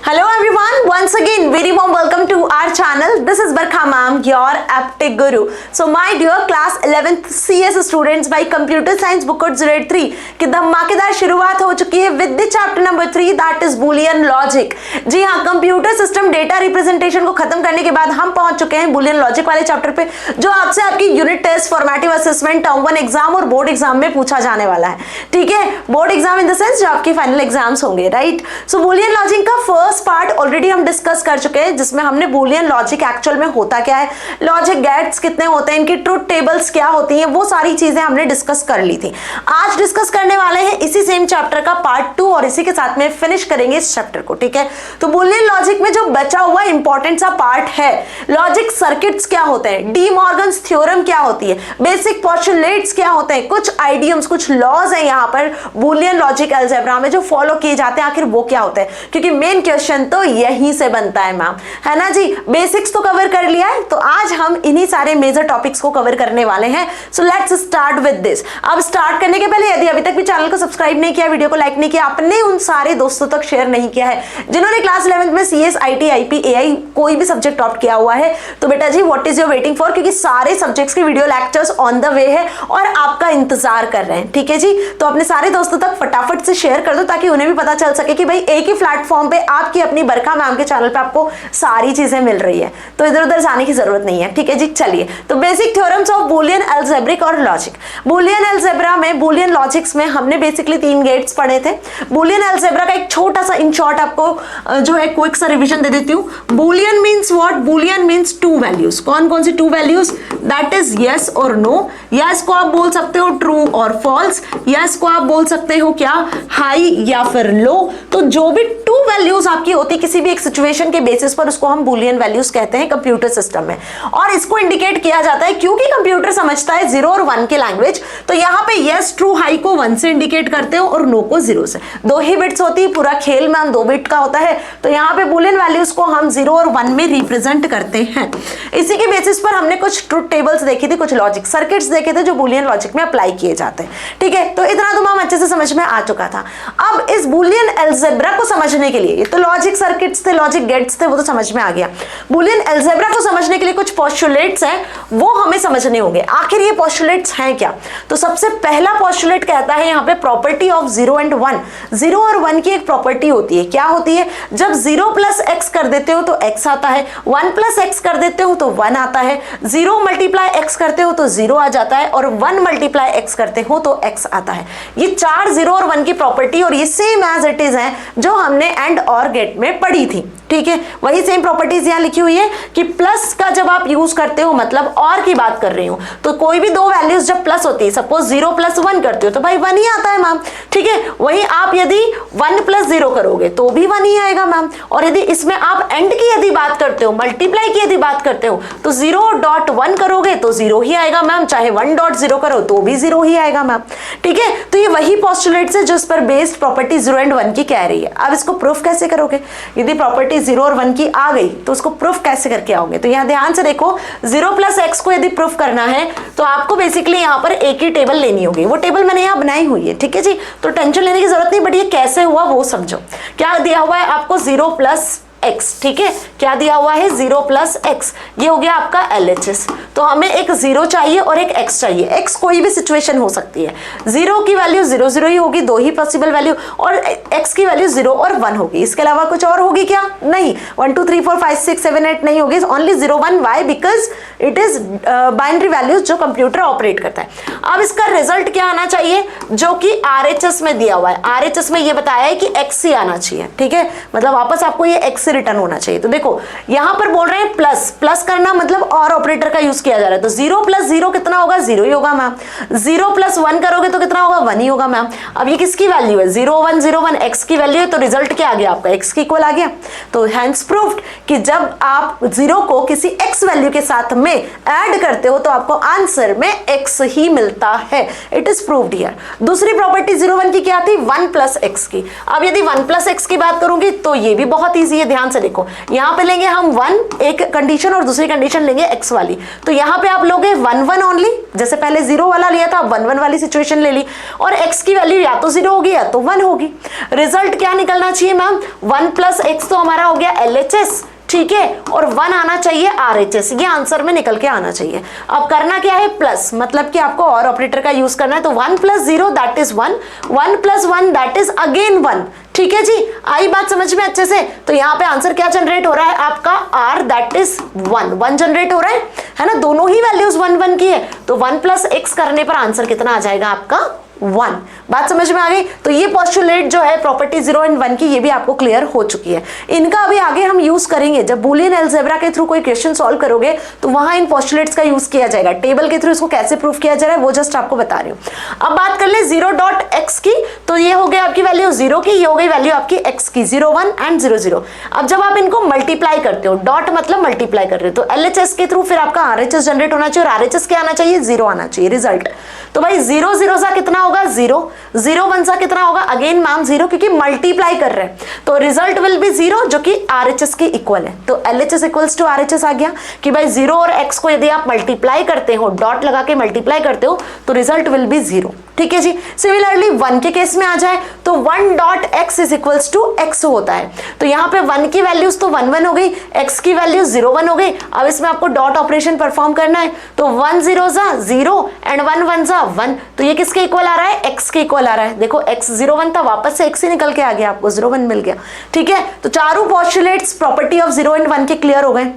Hello everyone, once again very warm welcome to our channel. This is Barkha ma'am, your Aptic Guru. So my dear class 11th CS students by Computer Science book code 083 की धमाकेदार शुरुआत हो चुकी है with the chapter number 3 that is Boolean Logic. जी हाँ, computer system data representation को खत्म करने के बाद हम पहुंच चुके हैं Boolean लॉजिक वाले चैप्टर पे, जो आपसे आपकी unit test, formative assessment, term 1 exam और बोर्ड एग्जाम में पूछा जाने वाला है. ठीक है, board exam in the sense जो आपके फाइनल एग्जाम्स होंगे, राइट. सो बूलियन लॉजिक का फर्स्ट पार्ट ऑलरेडी हम डिस्कस कर चुके हैं, जिसमें हमने बूलियन लॉजिक एक्चुअल में होता क्या है, लॉजिक गेट्स कितने होते हैं, इनकी ट्रुथ टेबल्स क्या होती हैं, वो सारी चीजें हमने डिस्कस कर ली थी. आज डिस्कस करने वाले हैं इसी सेम चैप्टर का पार्ट 2 और इसी के साथ में फिनिश करेंगे इस चैप्टर को. ठीक है, तो बूलियन लॉजिक में जो बचा हुआ इंपॉर्टेंट सा पार्ट है, लॉजिक सर्किट्स क्या होते हैं, डी मॉर्गन्स थ्योरम क्या होती है, बेसिक पोस्टुलेट्स क्या होते हैं, कुछ आइडियम्स, कुछ लॉज हैं यहाँ पर बूलियन लॉजिक अलजेब्रा में जो फॉलो किए जाते हैं, आखिर वो क्या होते हैं, क्योंकि मेन क्वेश्चन तो यहीं से बनता है मैम, है ना जी. बेसिक्स तो कवर कर लिया है, तो आज हम इन्हीं सारे मेजर टॉपिक्स को कवर करने वाले हैं. So let's start with this. अब स्टार्ट करने के पहले यदि अभी तक भी चैनल को सब्सक्राइब नहीं किया, वीडियो को लाइक नहीं किया, अपने उन सारे दोस्तों तक शेयर नहीं किया है जिन्होंने क्लास 11th में CS, IT, IP, AI कोई भी सब्जेक्ट ऑप्ट किया हुआ है, तो बेटा जी what is your waiting for, क्योंकि सारे सब्जेक्ट्स के video lectures on the way है और आपका इंतजार कर रहे हैं. ठीक है जी, तो अपने सारे दोस्तों तक फटाफट से शेयर कर दो ताकि उन्हें भी पता चल सके कि भाई एक ही प्लेटफॉर्म पे आपकी अपनी बरखा मैम के चैनल पे आपको सारी चीजें मिल रही है, तो इधर उधर जाने की जरूरत नहीं है. ठीक है जी, चलिए. तो basic theorems of Boolean algebraic और लॉजिक. बूलियन अलजेब्रा में, बूलियन लॉजिक्स में हमने बेसिकली 3 गेट्स पढ़े थे. बूलियन अलजेब्रा का एक छोटा सा इन शॉर्ट आपको जो है क्विक सा रिवीजन दे देती हूँ. Boolean means what, Boolean means 2 values. कौन कौन सी 2 वैल्यूज, दैट इज यस और नो. यस को आप बोल सकते हो ट्रू और फॉल्स, यस को आप बोल सकते हो क्या, हाई या फिर लो. तो जो भी 2 वैल्यूज आपकी होती किसी भी एक सिचुएशन के बेसिस पर, उसको हम बूलियन वैल्यूज कहते हैं कंप्यूटर सिस्टम में. और इसको इंडिकेट किया जाता है क्योंकि कंप्यूटर समझता है 0 और 1 की लैंग्वेज, तो यहाँ पे यस, ट्रू, हाई को 1 से इंडिकेट करते हो और नो को 0 से. 2 ही बिट्स होती है, पूरा खेल में 2 बिट का होता है, तो यहाँ पे बूलियन वैल्यूज को हम 0 और 1 में रिप्रेजेंट करते हैं. इसी के बेसिस पर हमने कुछ ट्रुथ टेबल्स देखी थी, कुछ लॉजिक सर्किट्स देखे थे जो बूलियन लॉजिक में अप्लाई किए जाते हैं. ठीक है, तो इतना तो मैम अच्छे से समझ में आ चुका था. अब इस बूलियन अलजेब्रा को समझने के लिए, ये तो लॉजिक सर्किट्स थे, लॉजिक गेट्स थे, वो तो समझ में आ गया. बूलियन अलजेब्रा को समझने के लिए कुछ पोस्टुलेट्स हैं, वो हमें समझने होंगे. आखिर ये पोस्टुलेट्स हैं क्या, तो सबसे पहला पोस्टुलेट कहता है यहाँ पे प्रॉपर्टी ऑफ 0 एंड 1. 0 और 1 की एक प्रॉपर्टी होती है, क्या होती है, जब 0 प्लस एक्स कर देते हो तो x आता है, 1 प्लस एक्स कर देते हो तो 1 आता है, 0 मल्टीप्लाई एक्स करते हो तो 0 आ जाता है, और 1 मल्टीप्लाई एक्स करते हो तो x आता है. ये 4 0 और 1 की प्रॉपर्टी, और ये सेम एज इट इज है जो हमने एंड और गेट में पढ़ी थी. ठीक है, वही सेम प्रॉपर्टीज यहाँ लिखी हुई है कि प्लस का जब आप यूज करते हो, मतलब और की बात कर रही हूं, तो कोई भी 2 वैल्यूज जब प्लस होती है, सपोज 0 प्लस 1 करते हो तो भाई 1 ही आता है मैम. ठीक है, वही आप यदि 1 प्लस 0 करोगे तो भी 1 ही आएगा मैम. और यदि इसमें आप एंड की यदि बात करते हो, मल्टीप्लाई की यदि बात करते हो, तो 0.1 करोगे तो 0 ही आएगा मैम, चाहे 1.0 करो तो भी 0 ही आएगा मैम. ठीक है, तो ये वही पोस्टुलेट्स है जो इस पर बेस्ड प्रॉपर्टी 0 एंड 1 की कह रही है. अब इसको प्रूफ कैसे करोगे, यदि प्रॉपर्टी 0 और 1 की आ गई तो उसको प्रूफ कैसे करके आओगे, तो यहाँ ध्यान से देखो, 0 प्लस एक्स को यदि प्रूफ करना है तो आपको बेसिकली यहाँ पर एक ही टेबल लेनी होगी. वो टेबल मैंने यहाँ बनाई हुई है. ठीक है जी, तो टेंशन लेने की जरूरत नहीं, बट ये कैसे हुआ वो समझो. क्या दिया हुआ है आपको, 0 प्लस x. ठीक है, क्या दिया हुआ है, 0 प्लस एक्स, ये हो गया आपका LHS. तो हमें एक 0 चाहिए और एक x चाहिए. x कोई भी सिचुएशन हो सकती है, 0 की वैल्यू 0 0 ही होगी, 2 ही पॉसिबल वैल्यू, और x की वैल्यू 0 और 1 होगी. इसके अलावा कुछ और होगी क्या, नहीं. 1 2 3 4 5 6 7 8 नहीं होगी, only 0 1. Why, because it is binary values जो कंप्यूटर ऑपरेट करता है. अब इसका रिजल्ट क्या आना चाहिए, जो कि RHS में दिया हुआ है. RHS में ये बताया है कि x ही आना चाहिए. ठीक है, मतलब वापस आपको ये x रिटर्न होना चाहिए. तो देखो यहां पर बोल रहे हैं प्लस, प्लस करना मतलब और ऑपरेटर का यूज किया जा रहा है, तो 0 प्लस 0 कितना होगा, 0 ही होगा मैम. 0 प्लस 1 करोगे तो कितना होगा, 1 ही होगा मैम. अब ये किसकी वैल्यू है, 0 1 0 1 x की वैल्यू है, तो रिजल्ट क्या आ गया आपका, x की इक्वल आ गया. तो हेंस प्रूव्ड कि जब आप 0 को किसी x वैल्यू के साथ में ऐड करते हो तो आपको आंसर में x ही मिलता है. It is proved here. दूसरी प्रॉपर्टी 0 1 की क्या थी, 1 प्लस एक्स की. अब यदि 1 प्लस एक्स की बात करूंगी तो ये भी बहुत ईजी है. ध्यान ध्यान से देखो, यहाँ पे लेंगे हम 1 एक कंडीशन और दूसरी कंडीशन लेंगे x वाली, तो यहाँ पे आप लोगे 1 1 ओनली, जैसे पहले 0 वाला लिया था 1 1 वाली सिचुएशन ले ली, और x की वैल्यू या तो 0 होगी या तो 1 होगी। रिजल्ट क्या निकलना चाहिए मैम, 1 प्लस x तो हमारा हो गया LHS, ठीक है, और 1 आना चाहिए RHS, ये आंसर में निकल के आना चाहिए। अब करना क्या है, प्लस, मतलब कि आपको और ऑपरेटर का यूज करना है, तो 1 plus 0 that is 1, 1 plus 1 that is again 1, ठीक है जी, आई बात समझ में अच्छे से। तो यहाँ पे आंसर क्या जनरेट हो रहा है आपका, R दैट इज 1, 1 जनरेट हो रहा है ना, दोनों ही वैल्यूज 1 1 की है, तो 1 प्लस x करने पर आंसर कितना आ जाएगा आपका 1। बात समझ में आ गई। तो ये पोस्टुलेट जो है प्रॉपर्टी 0 एंड 1 की, ये भी आपको क्लियर हो चुकी है। इनका अभी आगे हम यूज करेंगे, जब बूलियन अलजेब्रा के थ्रू कोई क्वेश्चन सॉल्व करोगे तो वहां इन पोस्टुलेट्स का यूज किया जाएगा। टेबल के थ्रू इसको कैसे प्रूफ किया जा रहा है वो जस्ट आपको बता रही हूँ। अब बात कर ले 0.x की, तो ये हो गया आपकी वैल्यू 0 की, ये हो गई वैल्यू आपकी x की, 0 1 एंड 0 0। अब जब आप इनको मल्टीप्लाई करते हो, डॉट मतलब मल्टीप्लाई कर रहे हो, तो LHS के थ्रू फिर आपका RHS जनरेट होना चाहिए, और RHS क्या आना चाहिए, 0 आना चाहिए रिजल्ट। तो भाई 0 0 सा कितना होगा 0, 0 1 सा कितना होगा, अगेन मैम 0, क्योंकि मल्टीप्लाई कर रहे हैं, तो रिजल्ट विल बी 0 जो कि RHS के इक्वल है। तो LHS इक्वल्स टू RHS आ गया कि भाई 0 और x को यदि आप मल्टीप्लाई करते हो, डॉट लगा के मल्टीप्लाई करते हो, तो रिजल्ट विल बी 0, ठीक है जी। सिमिलरली 1 के केस में आ जाए तो 1.x is equals to x होता है, तो यहाँ पे 1 की वैल्यूज तो 1 1 हो गई, x की वैल्यू 0 1 हो गई। अब इसमें आपको डॉट ऑपरेशन परफॉर्म करना है, तो 1 0 जा 0 एंड 1 1 जा 1, तो ये किसके इक्वल आ रहा है, x के इक्वल आ रहा है। देखो x 0 1 था, वापस से x ही निकल के आ गया, आपको 0 1 मिल गया, ठीक है। तो चारों पोस्टुलेट्स प्रॉपर्टी ऑफ 0 एंड 1 के क्लियर हो गए,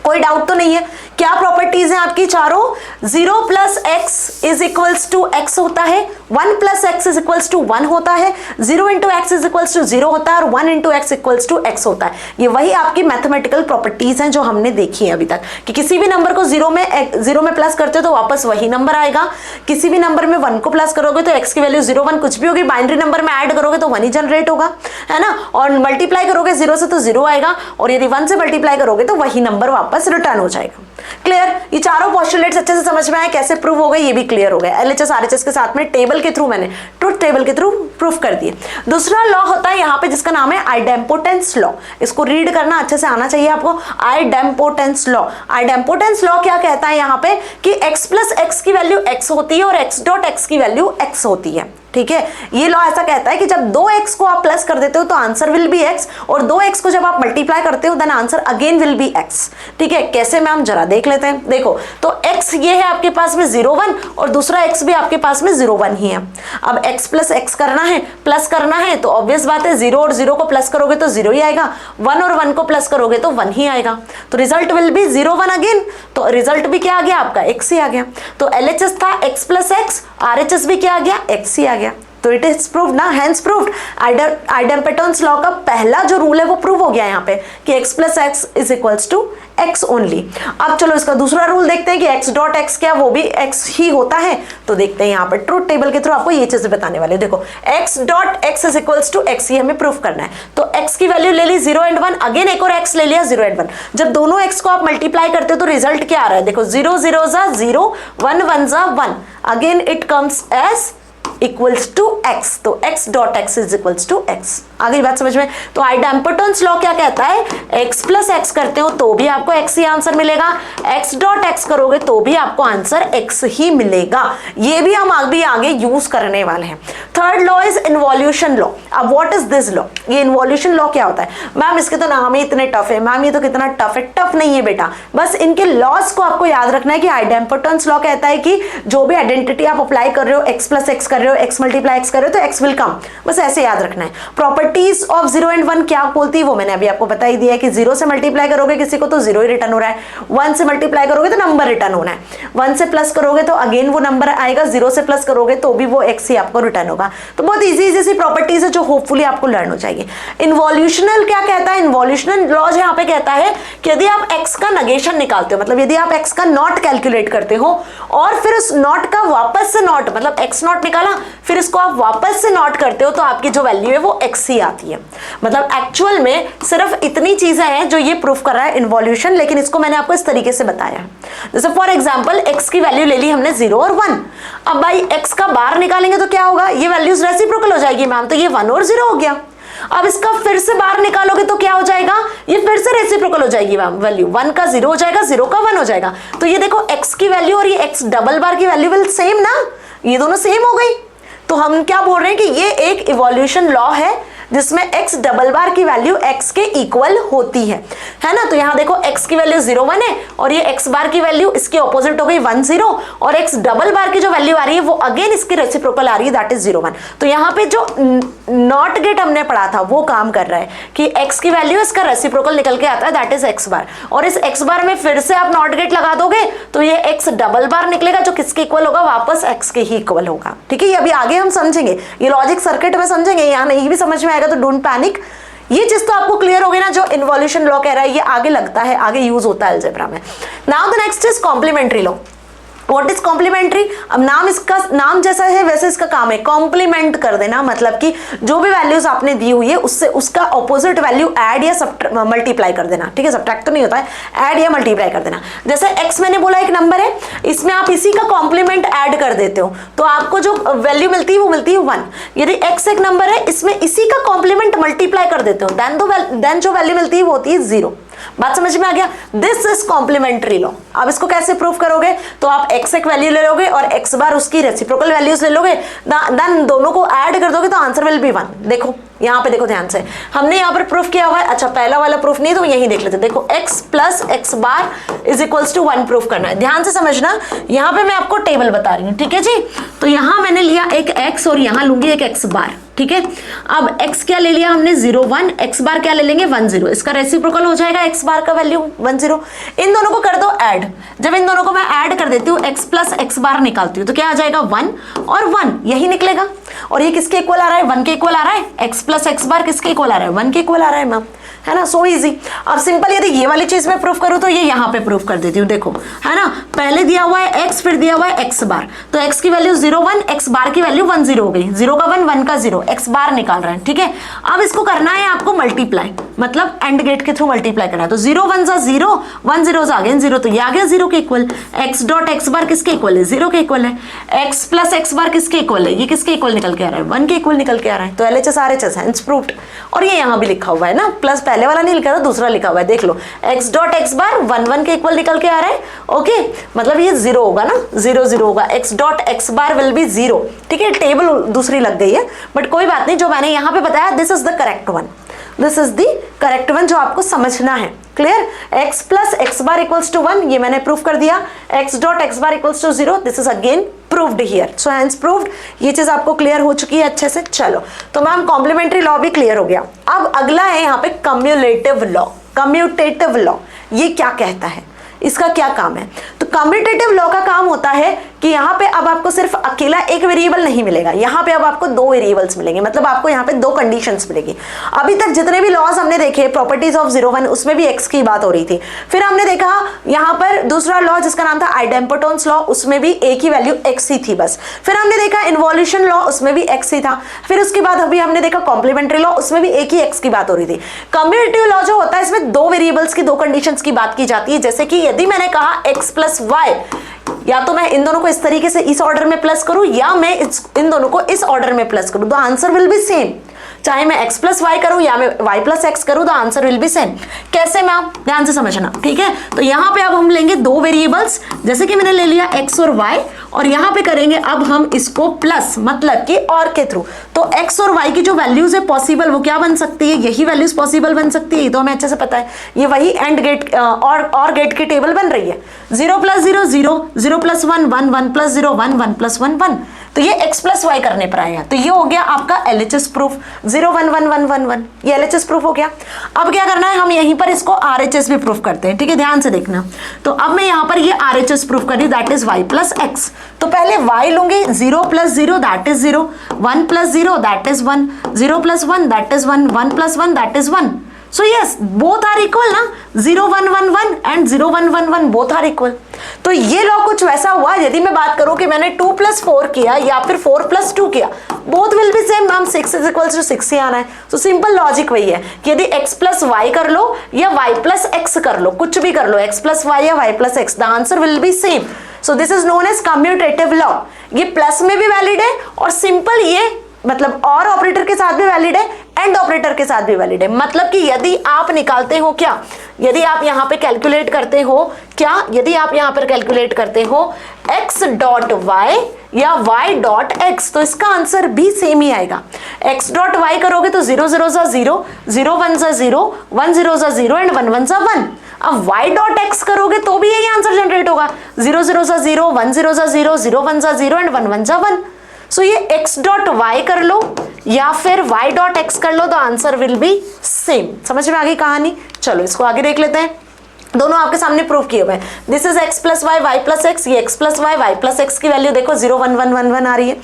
कोई डाउट तो नहीं है। क्या प्रॉपर्टीज हैं आपकी चारों, 0 plus x is equals to x होता है, 1 plus x is equals to 1 होता है, 0 into x is equals to 0 होता है, और 1 into x equals to x होता है। ये वही आपकी मैथमेटिकल प्रॉपर्टीज हैं जो हमने देखी है अभी तक, कि किसी भी नंबर को 0 में प्लस करते हो तो वापस वही नंबर आएगा, किसी भी नंबर में 1 को प्लस करोगे तो एक्स की वैल्यू 0 1 कुछ भी होगी, बाइनरी नंबर में ऐड करोगे तो 1 ही जनरेट होगा, है ना, और मल्टीप्लाई करोगे 0 से तो 0 आएगा, और यदि 1 से मल्टीप्लाई करोगे तो वही नंबर वापस रिटर्न हो जाएगा। क्लियर, ये चारों पोस्टुलेट्स अच्छे से समझ में आए, कैसे प्रूव हो गए ये भी क्लियर हो गया। LHS RHS के साथ में टेबल के थ्रू, मैंने ट्रुथ टेबल के थ्रू प्रूफ कर दिए। दूसरा लॉ होता है यहाँ पे जिसका नाम है आइडेम्पोटेंस लॉ, इसको रीड करना अच्छे से आना चाहिए आपको। आइडेम्पोटेंस लॉ, आइडेम्पोटेंस लॉ क्या कहता है यहाँ पे कि x प्लस एक्स की वैल्यू x होती है और x डॉट एक्स की वैल्यू x होती है, ठीक है। ये लॉ ऐसा कहता है कि जब 2x को आप प्लस कर देते हो तो आंसर विल बी x, और 2x को जब आप मल्टीप्लाई करते हो then answer again will be x, ठीक है। कैसे मैम जरा देख लेते हैं। देखो तो x ये है आपके पास में 0 1, और दूसरा x भी आपके पास में 0 1 ही है। अब x प्लस x करना है, प्लस करना है, तो ऑब्वियस बात है 0 और 0 को प्लस करोगे तो 0 ही आएगा, 1 और 1 को प्लस करोगे तो 1 ही आएगा, तो रिजल्ट विल बी 0 1 अगेन, तो रिजल्ट भी क्या आ गया आपका x ही आ गया। तो LHS था x प्लस एक्स, RHS भी क्या आ गया, x ही आ गया, तो इट इज प्रूव्ड ना, हेंस प्रूव्ड। आइडेम्पोटेंस लॉ का पहला जो रूल है वो प्रूव हो गया यहाँ पे कि x plus x is equals to x only. अब चलो इसका दूसरा रूल देखते हैं कि x डॉट एक्स क्या, वो भी x ही होता है, तो देखते हैं यहाँ पे ट्रूथ टेबल के थ्रू आपको ये चीजें बताने वाले। देखो x dot x is equals to x, ये हमें प्रूफ करना है, तो x की वैल्यू ले ली 0 एंड 1, अगेन एक और x ले लिया 0 एंड 1। जब दोनों x को आप मल्टीप्लाई करते हो तो रिजल्ट क्या आ रहा है, देखो 0 0 जा 0, 1 1 जा 1, again it comes as equals to x, तो x dot x is equals to x। आ गई बात समझ में। तो आइडेम्पोटेंस लॉ क्या कहता है, x प्लस एक्स करते हो तो भी आपको x ही आंसर मिलेगा, x डॉट एक्स करोगे तो भी आपको आंसर x ही मिलेगा। ये भी हम आगे यूज करने वाले हैं। Third law is involution law. अब व्हाट इज दिस लॉ, ये इन्वॉल्यूशन लॉ क्या होता है मैम, इसके तो नाम ही इतने टफ है मैम, ये तो कितना टफ है, टफ नहीं है बेटा, बस इनके लॉज को आपको याद रखना है कि आइडेम्पोटेंस लॉ कहता है कि जो भी आइडेंटिटी आप अप्लाई कर रहे हो, x प्लस एक्स कर रहे हो, x मल्टीप्लाई x कर रहे हो तो x विल कम, बस ऐसे याद रखना है। प्रॉपर्टीज ऑफ 0 एंड 1 क्या बोलती है वो मैंने अभी आपको बता ही दिया है कि 0 से मल्टीप्लाई करोगे किसी को तो 0 ही रिटर्न हो रहा है, 1 से मल्टीप्लाई करोगे तो नंबर रिटर्न होना है, 1 से प्लस करोगे तो अगेन वो नंबर आएगा, 0 से प्लस करोगे तो भी वो x ही आपको रिटर्न होगा। तो बहुत इजी सी प्रॉपर्टीज है जो होपफुली आपको लर्न हो जाएगी। इन्वॉल्यूशनल क्या कहता है, इन्वॉल्यूशनल लॉज यहाँ पे कहता है कि यदि आप x का नेगेशन निकालते हो, मतलब यदि आप x का नॉट कैलकुलेट करते हो और फिर उस नॉट का वापस से नॉट, मतलब x नॉट निकाला फिर इसको आप वापस से नॉट करते हो तो आपकी जो वैल्यू है वो x ही आती है। मतलब एक्चुअल में सिर्फ इतनी चीजें हैं जो ये प्रूफ कर रहा है इन्वॉल्यूशन, लेकिन इसको मैंने आपको इस तरीके से बताया है। जैसे फॉर एग्जांपल x की वैल्यू ले ली हमने 0 और 1, अब भाई x का बार निकालेंगे तो क्या होगा, ये वैल्यूज रेसिप्रोकल हो जाएगी मैम, तो ये 1 और 0 हो गया। अब इसका फिर से बाहर निकालोगे तो क्या हो जाएगा, ये फिर से रेसिप्रोकल हो जाएगी वैल्यू, 1 का 0 हो जाएगा, 0 का 1 हो जाएगा। तो ये देखो x की वैल्यू और ये x डबल बार की वैल्यू विल सेम ना, ये दोनों सेम हो गई। तो हम क्या बोल रहे हैं कि ये एक इवोल्यूशन लॉ है जिसमें x डबल बार की वैल्यू x के इक्वल होती है ना। तो यहाँ देखो x की वैल्यू 0 1 है और ये x बार की वैल्यू इसके ऑपोजिट हो गई 1 0, और x डबल बार की जो वैल्यू आ रही है वो अगेन इसकी रेसिप्रोकल आ रही है, दैट इज 0 1। तो यहाँ पे जो नॉट गेट हमने पढ़ा था वो काम कर रहा है कि x की वैल्यू इसका रेसिप्रोकल निकल के आता है, दैट इज x बार, और इस x बार में फिर से आप नॉट गेट लगा दोगे तो ये x डबल बार निकलेगा जो किसके इक्वल होगा, वापस x के ही इक्वल होगा। ठीक है, ये अभी आगे हम समझेंगे, ये लॉजिक सर्किट में समझेंगे, यहाँ नहीं भी समझ में आएगा तो डोंट पैनिक। ये चीज तो आपको क्लियर हो गई ना, जो इन्वोल्यूशन लॉ कह रहा है ये आगे लगता है, आगे यूज होता है अलजेब्रा में। Now the next is complementary law. What is complementary? अब नाम इसका नाम जैसा है वैसे इसका काम है, कॉम्प्लीमेंट कर देना, मतलब कि जो भी वैल्यूज आपने दी हुई है उससे उसका ऑपोजिट वैल्यू ऐड या मल्टीप्लाई कर देना। ठीक है, सब्ट्रैक्ट तो नहीं होता है, ऐड या मल्टीप्लाई कर देना। जैसे x मैंने बोला एक नंबर है, इसमें आप इसी का कॉम्प्लीमेंट ऐड कर देते हो तो आपको जो वैल्यू मिलती है वो मिलती है 1। यदि x एक नंबर है, इसमें इसी का कॉम्प्लीमेंट मल्टीप्लाई कर देते हो देन जो वैल्यू मिलती है वो होती है 0। बात समझ में आ गया? This is complementary law. अब इसको कैसे प्रूव करोगे? तो आप x एक वैल्यू ले लोगे और x बार उसकी रेसिप्रोकल वैल्यूज ले लोगे, देन दोनों को ऐड कर दोगे तो आंसर विल बी 1। देखो यहाँ पे देखो ध्यान से, हमने यहाँ पर प्रूफ किया हुआ है। अच्छा, पहला वाला प्रूफ नहीं तो यही देख लेते। देखो x plus x bar is equals to 1 proof करना है। ध्यान से समझना, यहाँ पे मैं आपको टेबल बता रही हूँ। ठीक है जी, तो यहाँ मैंने लिया एक x और यहाँ लूंगी एक x बार। ठीक है, अब x क्या ले लिया हमने 0 1, x बार क्या ले लेंगे 1 0, इसका रेसिप्रोकल हो जाएगा x बार का वैल्यू 1 0। इन दोनों को कर दो ऐड। जब इन दोनों को मैं ऐड कर देती हूँ, x प्लस एक्स बार निकालती हूँ तो क्या आ जाएगा 1 और 1, यही निकलेगा। और ये किसके इक्वल आ रहा है? 1 के इक्वल आ रहा है। x प्लस एक्स बार किसके इक्वल आ रहा है? 1 के इक्वल आ रहा है मैम, है ना। So easy. अब सिंपल यदि ये वाली चीज मैं प्रूफ करूं तो ये यहाँ पे प्रूफ कर देती हूँ। देखो, है ना, पहले दिया हुआ है x, फिर दिया हुआ है x बार, तो x की वैल्यू 0 1, x बार की वैल्यू 1 0 हो गई। 0 का 1, 1 का 0, x बार निकाल रहे हैं। ठीक है, अब इसको करना है आपको मल्टीप्लाई, मतलब एंड गेट के थ्रू मल्टीप्लाई करना है। तो 0 1 जा 0, 1 0 जा अगेन 0, तो ये आ गया 0 के इक्वल। x डॉट एक्स बार किसके इक्वल है? 0 के इक्वल है। x प्लस एक्स बार किसके इक्वल है? ये किसके इक्वल निकल के आ रहा है? 1 के इक्वल निकल के आ रहा है। तो LHS RHS है, प्रूव्ड। और ये यहाँ भी लिखा हुआ है ना, प्लस पहले वाला नहीं लिखा था, दूसरा लिखा हुआ है, देख लो। x डॉट एक्स बार 1 1 के इक्वल निकल के आ रहा है। ओके, मतलब ये 0 होगा ना, 0 0 होगा। x dot x bar will be 0। ठीक है, टेबल दूसरी लग गई है, बट कोई बात नहीं, जो मैंने यहाँ पे बताया this is the correct one, this is the correct one जो आपको समझना है। Clear? x plus x bar equals to 1, ये मैंने प्रूफ कर दिया। x dot x bar equals to 0, this is again proved here. So hence proved. ये चीज आपको क्लियर हो चुकी है अच्छे से। चलो, तो मैम कॉम्प्लीमेंट्री लॉ भी क्लियर हो गया। अब अगला है यहाँ पे कम्युलेटिव लॉ, कम्यूटेटिव लॉ। ये क्या कहता है, इसका क्या काम है? तो कम्यूटेटिव लॉ का काम होता है कि यहाँ पे अब आपको सिर्फ अकेला एक वेरिएबल नहीं मिलेगा, यहाँ पे अब आपको 2 वेरिएबल्स मिलेंगे, मतलब आपको यहाँ पे 2 कंडीशंस मिलेगी। अभी तक जितने भी लॉज हमने देखे, प्रॉपर्टीज ऑफ 0 1, उसमें भी x की बात हो रही थी। फिर हमने देखा यहाँ पर दूसरा लॉ जिसका नाम था आइडेम्पोटोन्स लॉ, उसमें भी a की वैल्यू x ही थी बस। फिर हमने देखा इन्वोल्यूशन लॉ, उसमें भी x ही था। फिर उसके बाद अभी हमने देखा कॉम्प्लीमेंट्री लॉ, उसमें भी एक ही x की बात हो रही थी। कम्यूटेटिव लॉ जो होता है इसमें 2 वेरिएबल्स की 2 कंडीशंस की बात की जाती है। जैसे कि यदि मैंने कहा x प्लस वाई, या तो मैं इन दोनों को इस तरीके से इस ऑर्डर में प्लस करूं या मैं इन दोनों को इस ऑर्डर में प्लस करूं, the answer will be same. चाहे मैं x प्लस वाई करूं या मैं y प्लस एक्स करूं, the answer will be same. कैसे मैम? ध्यान से समझना। ठीक है, तो यहाँ पे अब हम लेंगे 2 वेरिएबल्स, जैसे कि मैंने ले लिया x और y, और यहाँ पे करेंगे अब हम इसको प्लस, मतलब कि और के थ्रू। तो x और y की जो वैल्यूज है पॉसिबल, वो क्या बन सकती है? यही वैल्यूज पॉसिबल बन सकती है, तो हमें अच्छे से पता है। ये वही एंड गेट और गेट की टेबल बन रही है। 0 प्लस 0 0, 0 प्लस 1 1, 1 प्लस 0 1, 1 प्लस 1 1। तो ये x प्लस वाई करने पर आएगा, तो ये हो गया आपका LHS प्रूफ। 0 1 1 1 1 1, ये LHS प्रूफ हो गया। अब क्या करना है, हम यहीं पर इसको RHS भी प्रूफ करते हैं। ठीक है, ध्यान से देखना। तो अब मैं यहाँ पर ये RHS प्रूफ कर रही हूँ, that is y plus x. तो पहले y लूंगी, 0 plus 0 that is 0, 1 plus 0 that is 1, 0 plus 1 that is 1, 1 plus 1 that is 1। So yes, both are equal ना, 0 1 1 1 एंड 0 1 1 1 बोथ आर इक्वल। तो ये लॉ कुछ वैसा हुआ, यदि मैं बात करूं कि मैंने 2 प्लस 4 किया या फिर 4 प्लस 2 किया, both will be same ma'am, 6 is equals to 6 ही आना है। तो सिंपल लॉजिक वही है कि यदि x प्लस वाई कर लो या y प्लस एक्स कर लो, कुछ भी कर लो, x प्लस वाई या y plus x, the answer will be same. So this is known as commutative law. ये प्लस में भी वैलिड है और सिंपल ये मतलब और ऑपरेटर के साथ भी वैलिड है, एंड ऑपरेटर के साथ भी वैलिड है। मतलब कि यदि आप निकालते हो क्या, यदि आप यहां पे कैलकुलेट करते हो क्या, यदि आप यहां पर कैलकुलेट करते हो x डॉट वाई या y डॉट x, तो इसका आंसर भी सेम ही आएगा। x डॉट y करोगे तो 0 0 जा 0, 0 1 जा 0, 1 0 जा 0 एंड 1 1 जा 1। अब y डॉट x करोगे तो भी यही आंसर जनरेट होगा, 0 0 जा 0, 1 0 जा 0, 0 1 जा 0 एंड 1 1 जा 1। सो ये x डॉट y कर लो या फिर y डॉट x कर लो, तो आंसर विल बी सेम। समझ में आ गई कहानी? चलो इसको आगे देख लेते हैं। दोनों आपके सामने प्रूफ किए हुए हैं। This is x plus y, y plus x, ये x plus y, y plus x की वैल्यू देखो 0 1 1 1 1 आ रही है।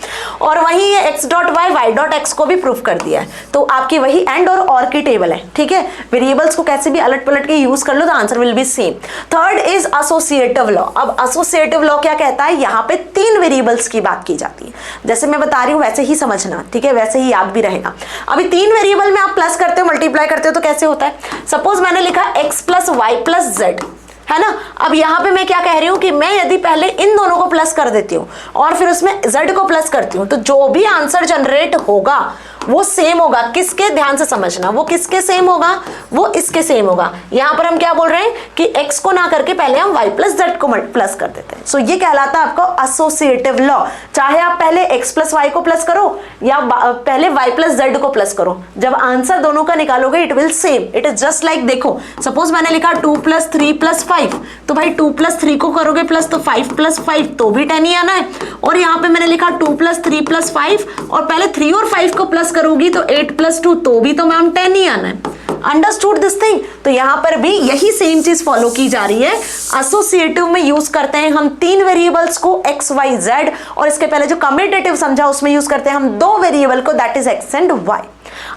और वही ये x dot y, y dot x को भी प्रूफ कर दिया है। तो आपकी वही एंड और की टेबल है, ठीक है। वेरिएबल्स को कैसे भी अलट पलट के यूज कर लो तो answer will be same. Third is associative law. अब एसोसिएटिव लॉ क्या कहता है, यहाँ पे 3 वेरिएबल्स की बात की जाती है। जैसे मैं बता रही हूँ वैसे ही समझना, ठीक है, वैसे ही याद भी रहेगा। अभी 3 वेरिएबल में आप प्लस करते हो, मल्टीप्लाई करते हो तो कैसे होता है। सपोज मैंने लिखा x plus Y plus z, है ना। अब यहां पे मैं क्या कह रही हूं कि मैं यदि पहले इन दोनों को प्लस कर देती हूं और फिर उसमें z को प्लस करती हूं, तो जो भी आंसर जनरेट होगा वो सेम होगा। किसके, ध्यान से समझना, वो किसके सेम होगा, वो इसके सेम होगा। यहां पर हम क्या बोल रहे हैं कि x को ना करके पहले हम y प्लस जेड को प्लस कर देते हैं। सो ये कहलाता है आपका एसोसिएटिव लॉ। चाहे आप पहले x प्लस वाई को प्लस करो या पहले y प्लस जेड को प्लस करो, जब आंसर दोनों का निकालोगे it will same. It is just like, देखो सपोज मैंने लिखा 2 प्लस 3 प्लस 5, तो भाई 2 प्लस 3 को करोगे प्लस तो 5 प्लस 5 तो भी 10 ही आना है। और यहाँ पे मैंने लिखा 2 प्लस 3 प्लस 5 और पहले 3 और 5 को प्लस करोगी तो 8 प्लस 2 तो भी तो मैम 10 ही आना है। Understood this thing? तो यहां पर भी यही सेम चीज फॉलो की जा रही है। एसोसिएटिव में यूज करते हैं हम 3 वेरिएबल्स को x y z, और इसके पहले जो कम्यूटेटिव समझा उसमें यूज करते हैं हम 2 वेरिएबल को, that is x and y।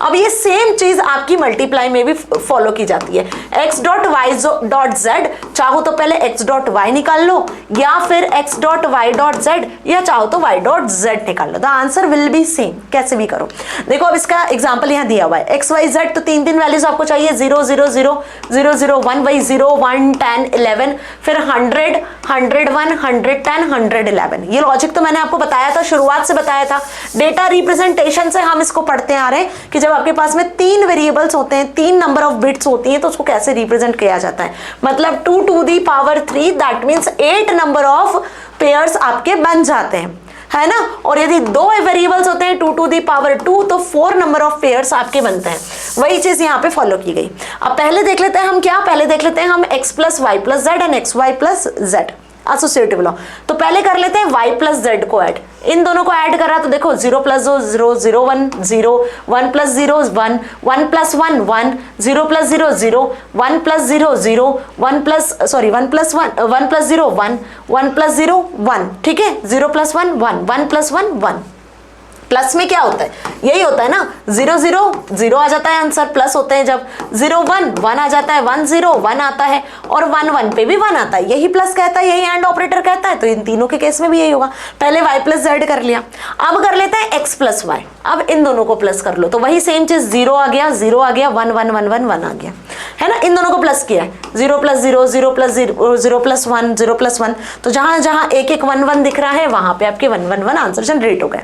अब ये सेम चीज आपकी मल्टीप्लाई में भी फॉलो की जाती है। x dot y dot z, चाहो तो पहले x डॉट वाई निकाल लो या फिर x dot y dot z, या चाहो तो y डॉट जेड निकाल लो, the answer will be same. कैसे भी करो। देखो अब इसका एग्जांपल यहाँ दिया हुआ है x y z, तो 3 वैल्यूज आपको चाहिए, 0 0 0 0 0 1 by 0 1 10 11, फिर 100 101 110 111। ये लॉजिक तो मैंने आपको बताया था, शुरुआत से बताया था। डेटा रिप्रेजेंटेशन से हम इसको पढ़ते आ रहे हैं कि जब आपके पास में 3 वेरिएबल्स होते हैं, 3 नंबर ऑफ बिट्स होती हैं, तो उसको कैसे रिप्रेजेंट किया जाता है। मतलब 2 to the power 3, that means 8 number of pairs आपके बन जाते हैं, है ना। और यदि 2 वेरिएबल्स होते हैं 2 to the power 2, तो 4 नंबर ऑफ पेयर्स आपके बनते हैं। वही चीज यहाँ पे फॉलो की गई। अब पहले देख लेते हैं हम क्या, पहले देख लेते हैं हम x plus Y plus z and x y plus z, associative law. तो पहले कर लेते हैं y प्लस जेड को ऐड। इन दोनों को ऐड करा तो देखो 0 plus 0 0 1 0, 1 plus 0 1, 1 plus 1 1, 0 plus 0 0, 1 plus 0 0, 1 plus 0 1, 1 plus 0 1, ठीक है। 0 प्लस 1 1, 1 प्लस 1 1। प्लस में क्या होता है, यही होता है ना, 0 0 0 आ जाता है आंसर, प्लस होते हैं जब 0 1 1 आ जाता है, 1 0 1 आता है, और 1 1 पे भी 1 आता है। यही प्लस कहता है, यही एंड ऑपरेटर कहता है। तो इन तीनों के केस में भी यही होगा। पहले y प्लस जेड कर लिया, अब कर लेते हैं x प्लस वाई। अब इन दोनों को प्लस कर लो तो वही सेम चीज, 0 आ गया 0 आ गया, 1 1 1 1 1 आ गया, है ना। इन दोनों को प्लस किया है, 0 प्लस 0 0 प्लस 0 0 प्लस 1 0 प्लस 1, तो जहां जहां एक एक 1 1 दिख रहा है वहां पे आपके 1 1 1 आंसर जनरेट हो गए।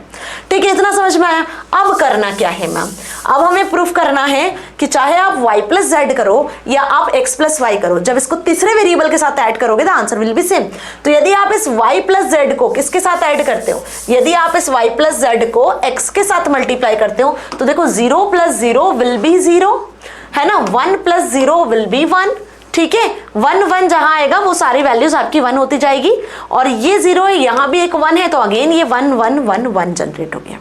ठीक है, इतना समझ में आया। अब करना क्या है मैम, अब हमें प्रूफ करना है कि चाहे आप y प्लस जेड करो या आप x प्लस वाई करो, जब इसको तीसरे वेरिएबल के साथ ऐड करोगे तो आंसर विल बी सेम। तो यदि आप इस y प्लस जेड को किसके साथ ऐड करते हो, यदि आप इस y प्लस जेड को x के साथ मल्टीप्लाई करते हो तो देखो 0 प्लस 0 विल बी 0, है ना। 1 प्लस 0 विल बी 1, ठीक है। 1 1 जहां आएगा वो सारी वैल्यूज आपकी 1 होती जाएगी, और ये 0 है, यहां भी एक 1 है, तो अगेन ये 1 1 1 1 जनरेट हो गया,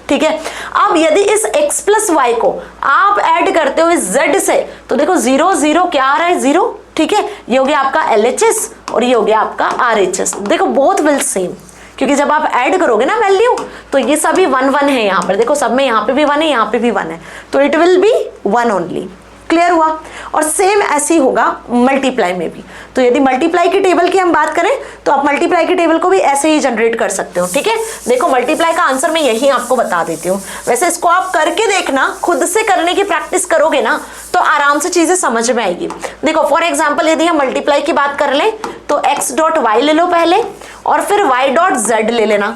ठीक है। अब यदि इस x प्लस वाई को आप ऐड करते हो इस z से, तो देखो 0 0 क्या आ रहा है, 0, ठीक है। ये हो गया आपका LHS और ये हो गया आपका RHS। देखो बोथ विल सेम, क्योंकि जब आप ऐड करोगे ना वैल्यू तो ये सभी 1 1 है। यहाँ पर देखो सब में, यहाँ पे भी 1 है, यहाँ पे भी 1 है, तो it will B 1 only. Clear हुआ। और सेम ऐसे ही होगा मल्टीप्लाई में भी। तो यदि मल्टीप्लाई की टेबल की हम बात करें तो आप मल्टीप्लाई की टेबल को भी ऐसे ही जनरेट कर सकते हो, ठीक है। देखो मल्टीप्लाई का आंसर मैं यही आपको बता देती हूँ। वैसे इसको आप करके देखना, खुद से करने की प्रैक्टिस करोगे ना तो आराम से चीजें समझ में आएगी। देखो फॉर एग्जाम्पल यदि हम मल्टीप्लाई की बात कर लें तो x डॉट वाई ले लो पहले, और फिर y डॉट जेड ले लेना,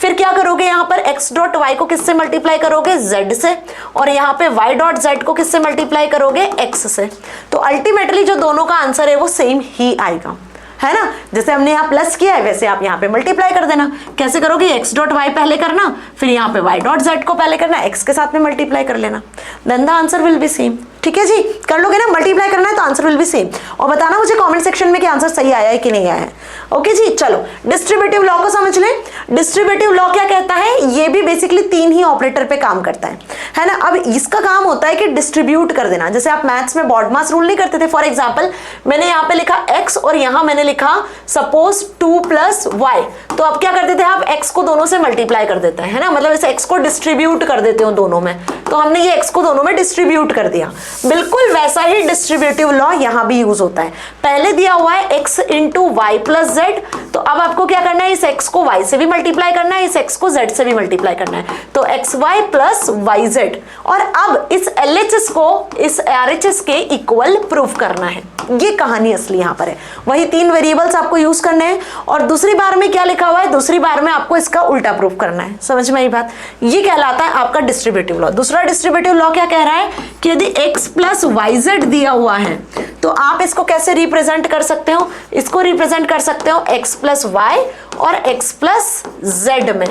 फिर क्या करोगे, यहाँ पर x डॉट y को किससे मल्टीप्लाई करोगे, z से, और यहाँ पे y डॉट z को किससे मल्टीप्लाई करोगे, x से। तो अल्टीमेटली जो दोनों का आंसर है वो सेम ही आएगा, है ना। जैसे हमने यहाँ प्लस किया है वैसे आप यहाँ पे मल्टीप्लाई कर देना। कैसे करोगे, x डॉट y पहले करना, फिर यहाँ पे y डॉट z को पहले करना, x के साथ में मल्टीप्लाई कर लेना, then the answer will be same. ठीक है जी, कर लोगे ना, मल्टीप्लाई करना है तो आंसर विल बी सेम। और बताना मुझे कमेंट सेक्शन में कि आंसर सही आया है कि नहीं आया है। ओके जी, चलो डिस्ट्रीब्यूटिव लॉ को समझ लें। डिस्ट्रीब्यूटिव लॉ क्या कहता है, ये भी बेसिकली 3 ही ऑपरेटर पे काम करता है ना। अब इसका काम होता है कि डिस्ट्रीब्यूट कर देना। जैसे आप मैथ्स में बॉडमास रूल नहीं करते थे, फॉर एग्जाम्पल मैंने यहाँ पे लिखा x और यहाँ मैंने लिखा सपोज 2 + y, तो अब क्या करते थे आप, x को दोनों से मल्टीप्लाई कर देते हैं, है ना, मतलब इस x को डिस्ट्रीब्यूट कर देते हो दोनों में, तो हमने ये x को दोनों में डिस्ट्रीब्यूट कर दिया। बिल्कुल वैसा ही डिस्ट्रीब्यूटिव लॉ यहाँ भी यूज होता है। पहले दिया हुआ है x into y plus z, तो अब आपको क्या करना है, इस x को y से भी मल्टीप्लाई करना है, इस x को z से भी मल्टीप्लाई करना है, तो xy प्लस yz। और अब इस LHS को इस RHS के इक्वल प्रूफ करना है। ये कहानी असली यहाँ पर है। वही 3 वेरिएबल्स आपको यूज करने हैं। और दूसरी बार में क्या लिखा हुआ है, दूसरी बार में आपको इसका उल्टा प्रूफ करना है। समझ में आई बात, ये कहलाता है आपका डिस्ट्रीब्यूटिव लॉ। दूसरा डिस्ट्रीब्यूटिव लॉ क्या कह रहा है कि यदि x प्लस yz दिया हुआ है तो आप इसको कैसे रिप्रेजेंट कर सकते हो, इसको रिप्रेजेंट कर सकते हो x प्लस y और x प्लस z में,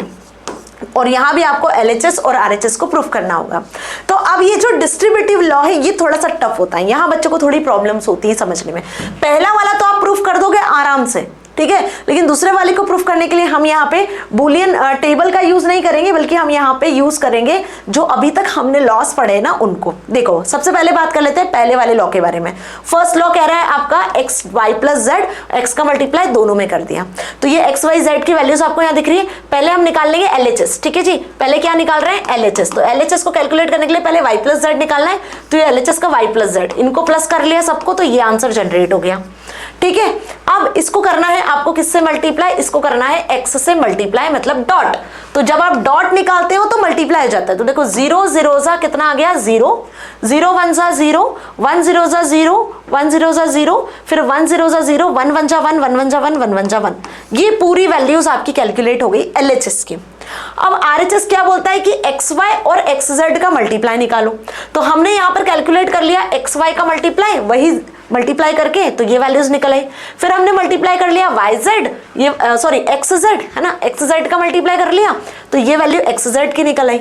और यहां भी आपको LHS और RHS को प्रूफ करना होगा। तो अब ये जो डिस्ट्रीब्यूटिव लॉ है ये थोड़ा सा टफ होता है, यहां बच्चों को थोड़ी प्रॉब्लम्स होती है समझने में। पहला वाला तो आप प्रूफ कर दोगे आराम से, ठीक है, लेकिन दूसरे वाले को प्रूफ करने के लिए हम यहाँ पे बूलियन टेबल का यूज नहीं करेंगे, बल्कि हम यहाँ पे यूज करेंगे जो अभी तक हमने लॉस पढ़े ना उनको। देखो सबसे पहले बात कर लेते हैं पहले वाले लॉ के बारे में। फर्स्ट लॉ कह रहा है आपका x y plus z, x का मल्टीप्लाई दोनों में कर दिया, तो ये एक्स वाई जेड की वैल्यूज आपको यहाँ दिख रही है। पहले हम निकाल लेंगे LHS, ठीक है जी, पहले क्या निकाल रहे हैं LHS, तो LHS को कैलकुलेट करने के लिए पहले y प्लस जेड निकालना है, तो ये LHS का y प्लस जेड, इनको प्लस कर लिया सबको, तो ये आंसर जनरेट हो गया। ठीक है, अब इसको करना है आपको किससे मल्टीप्लाई, इसको करना है x से मल्टीप्लाई, मतलब डॉट। तो जब आप डॉट निकालते हो तो मल्टीप्लाई हो जाता है, तो देखो 0 0 सा कितना आ गया 0, 0 1 सा 0, 1 0 सा 0, 1 0 सा 0, फिर 1 0 सा 0, 1 1 जा 1, 1 1 जा 1, 1 1 जा 1। ये पूरी वैल्यूज आपकी कैलकुलेट हो गई LHS की। अब RHS क्या बोलता है कि XY और XZ का मल्टीप्लाई निकालो, तो हमने यहाँ पर कैलकुलेट कर लिया XY का मल्टीप्लाई, वही मल्टीप्लाई करके तो ये वैल्यूज निकल आई। फिर हमने मल्टीप्लाई कर लिया YZ, ये सॉरी XZ है ना, XZ का मल्टीप्लाई कर लिया तो ये वैल्यू XZ की निकल आई।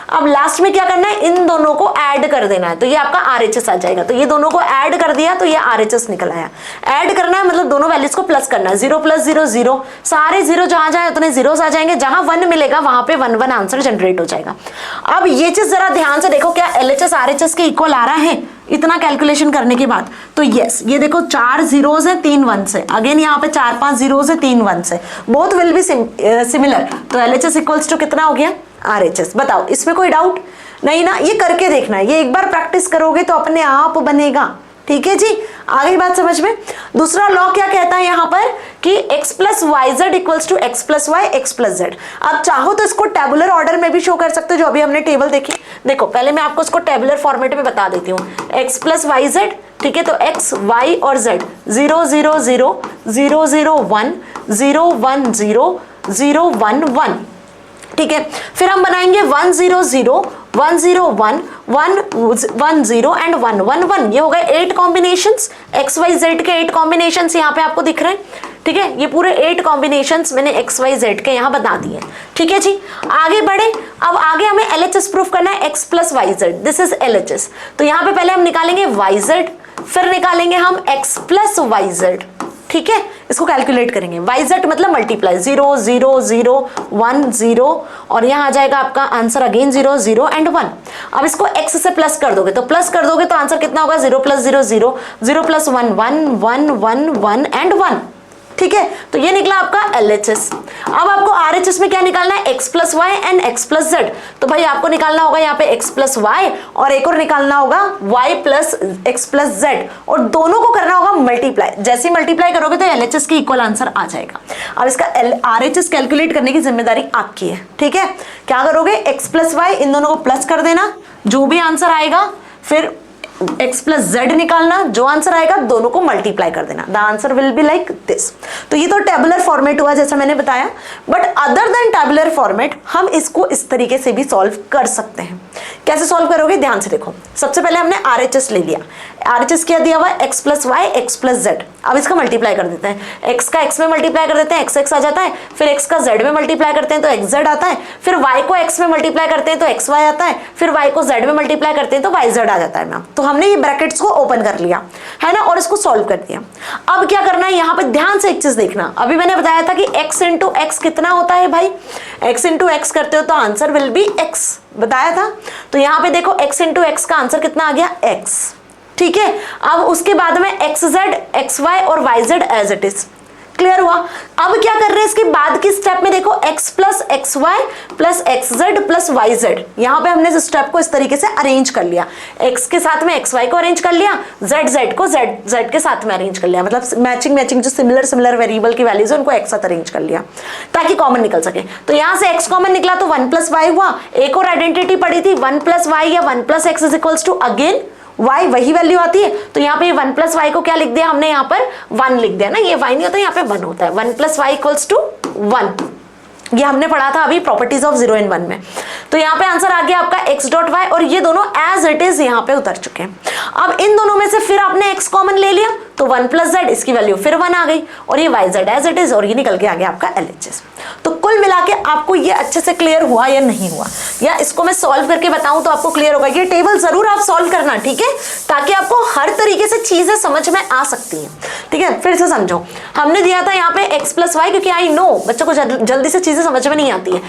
अब लास्ट में क्या करना है, इन दोनों को ऐड कर देना है, तो ये आपका RHS आ जाएगा। तो ये दोनों को ऐड कर दिया तो ये RHS निकल आया। ऐड करना है मतलब दोनों वैल्यूज को प्लस करना है, 0 + 0 0, सारे 0 जहां जाए उतने जीरोस आ जाएंगे, जहां 1 मिलेगा वहां पे 1 1 आंसर जनरेट हो जाएगा। अब ये चीज जरा ध्यान से देखो, क्या LHS RHS के इक्वल आ रहा है इतना कैलकुलेशन करने के बाद? तो यस, ये देखो 4 जीरोस है 3 1 से, अगेन यहाँ पे 4 5 जीरोस है 3 1 से, बोथ विल बी सिमिलर, तो LHS इक्वल्स टू कितना हो गया RHS। बताओ इसमें कोई डाउट नहीं ना, ये करके देखना है, ये एक बार प्रैक्टिस करोगे तो अपने आप बनेगा। ठीक है जी, आ गई बात समझ में। दूसरा लॉ क्या कहता है यहाँ पर कि x plus y z equals to x plus y x plus z. आप चाहो तो इसको टेबुलर ऑर्डर में भी शो कर सकते हो, जो अभी हमने टेबल देखी। देखो पहले मैं आपको इसको टेबुलर फॉर्मेट में बता देती हूँ, x प्लस वाई जेड, ठीक है, तो x y और z 0 0 0 0 0 1 0 1 0 0 1 1, ठीक है। फिर हम बनाएंगे 1 0 0 1 0 1 1 1 0 एंड 1 1 1। ये हो गए 8 कॉम्बिनेशंस, एक्स वाई जेड के 8 कॉम्बिनेशंस यहाँ पे आपको दिख रहे हैं, ठीक है। ये पूरे 8 कॉम्बिनेशंस मैंने एक्स वाई जेड के यहाँ बता दिए, ठीक है जी। आगे बढ़े, अब आगे हमें LHS प्रूफ करना है, x plus y z, this is LHS। तो यहाँ पे पहले हम निकालेंगे वाई जेड, फिर निकालेंगे हम x प्लस वाई जेड, ठीक है। इसको कैलकुलेट करेंगे, YZ मतलब मल्टीप्लाई 0 0 0 1 0, और यहाँ आ जाएगा आपका आंसर अगेन 0 0 एंड 1। अब इसको x से प्लस कर दोगे, तो प्लस कर दोगे तो आंसर कितना होगा 0 + 0 0 0 + 1 1 1 1 1 एंड 1, ठीक है। तो ये निकला आपका LHS। अब आपको RHS में क्या निकालना है, x plus y and x plus z. तो भाई आपको निकालना होगा यहाँ पे x प्लस वाई, और एक और निकालना होगा y plus x plus Z, और दोनों को करना होगा मल्टीप्लाई। जैसे ही मल्टीप्लाई करोगे तो LHS की इक्वल आंसर आ जाएगा। अब इसका RHS कैलकुलेट करने की जिम्मेदारी आपकी है, ठीक है। क्या करोगे, x प्लस वाई, इन दोनों को प्लस कर देना, जो भी आंसर आएगा फिर x प्लस जेड निकालना, जो आंसर आएगा दोनों को मल्टीप्लाई कर देना, the answer will be like this. तो ये तो टेबुलर फॉर्मेट हुआ जैसा मैंने बताया, but other than tabular format हम इसको इस तरीके से भी सॉल्व कर सकते हैं। कैसे सॉल्व करोगे, ध्यान से देखो। सबसे पहले हमने RHS ले लिया, RHS क्या दिया हुआ है, x plus y x plus z. अब इसका मल्टीप्लाई कर देते हैं, x का x में मल्टीप्लाई कर देते हैं, x आ जाता है, फिर x का z में मल्टीप्लाई करते हैं तो xz आता है, फिर y को x में मल्टीप्लाई करते हैं तो xy आता है, फिर y को z में मल्टीप्लाई करते हैं तो yz आ जाता है मैम। तो हमने ये ब्रैकेट्स को ओपन कर लिया है ना, और इसको सॉल्व कर दिया। अब क्या करना है, यहाँ पे ध्यान से एक चीज देखना, अभी मैंने बताया था कि x इंटू एक्स कितना होता है भाई, x इंटू एक्स करते हो तो आंसर विल बी x, बताया था। तो यहाँ पे देखो x इंटू एक्स का आंसर कितना आ गया, x, ठीक है। अब उसके बाद में xz, xy और yz as it is, clear हुआ। अब क्या कर रहे हैं, इसके बाद की स्टेप में देखो x plus x y plus x z plus y z, यहां पे हमने इस स्टेप को इस तरीके से अरेंज कर लिया, x के साथ में xy को अरेंज कर लिया, z को z के साथ में अरेंज कर लिया, मतलब मैचिंग जो सिमिलर वेरिएबल की वैल्यूज है उनको एक साथ अरेंज कर लिया ताकि कॉमन निकल सके। तो यहां से x कॉमन निकला तो 1 प्लस वाई हुआ। एक और आइडेंटिटी पड़ी थी 1 प्लस वाई या 1 plus x is equals to again y, वही वैल्यू आती है। तो यहाँ पे 1 प्लस वाई को क्या लिख दिया हमने, यहाँ पर 1 लिख दिया ना, ये y नहीं होता, यहाँ पे 1 होता है, 1 प्लस वाई इक्वल्स टू 1। ये हमने पढ़ा था अभी प्रॉपर्टीज ऑफ 0 and 1 में। तो यहाँ पे आंसर आ गया आपका x डॉट वाई, और ये दोनों एज इट इज यहाँ पे उतर चुके हैं। अब इन दोनों में से फिर आपने x कॉमन ले लिया तो 1 प्लस जेड, इसकी वैल्यू फिर 1 आ गई, और ये y z as it is, और ये निकल के आ गया आपका LHS। तो कुल मिला के आपको ये अच्छे से क्लियर हुआ या नहीं हुआ, या इसको मैं सॉल्व करके बताऊं तो आपको क्लियर होगा। ये टेबल जरूर आप सॉल्व करना, ठीक है, ताकि आपको हर तरीके से चीजें समझ में आ सकती हैं, ठीक है। फिर से समझो, हमने दिया था यहाँ पे x प्लस वाई, क्योंकि आई नो बच्चों को जल्दी से चीजें समझ में नहीं आती है,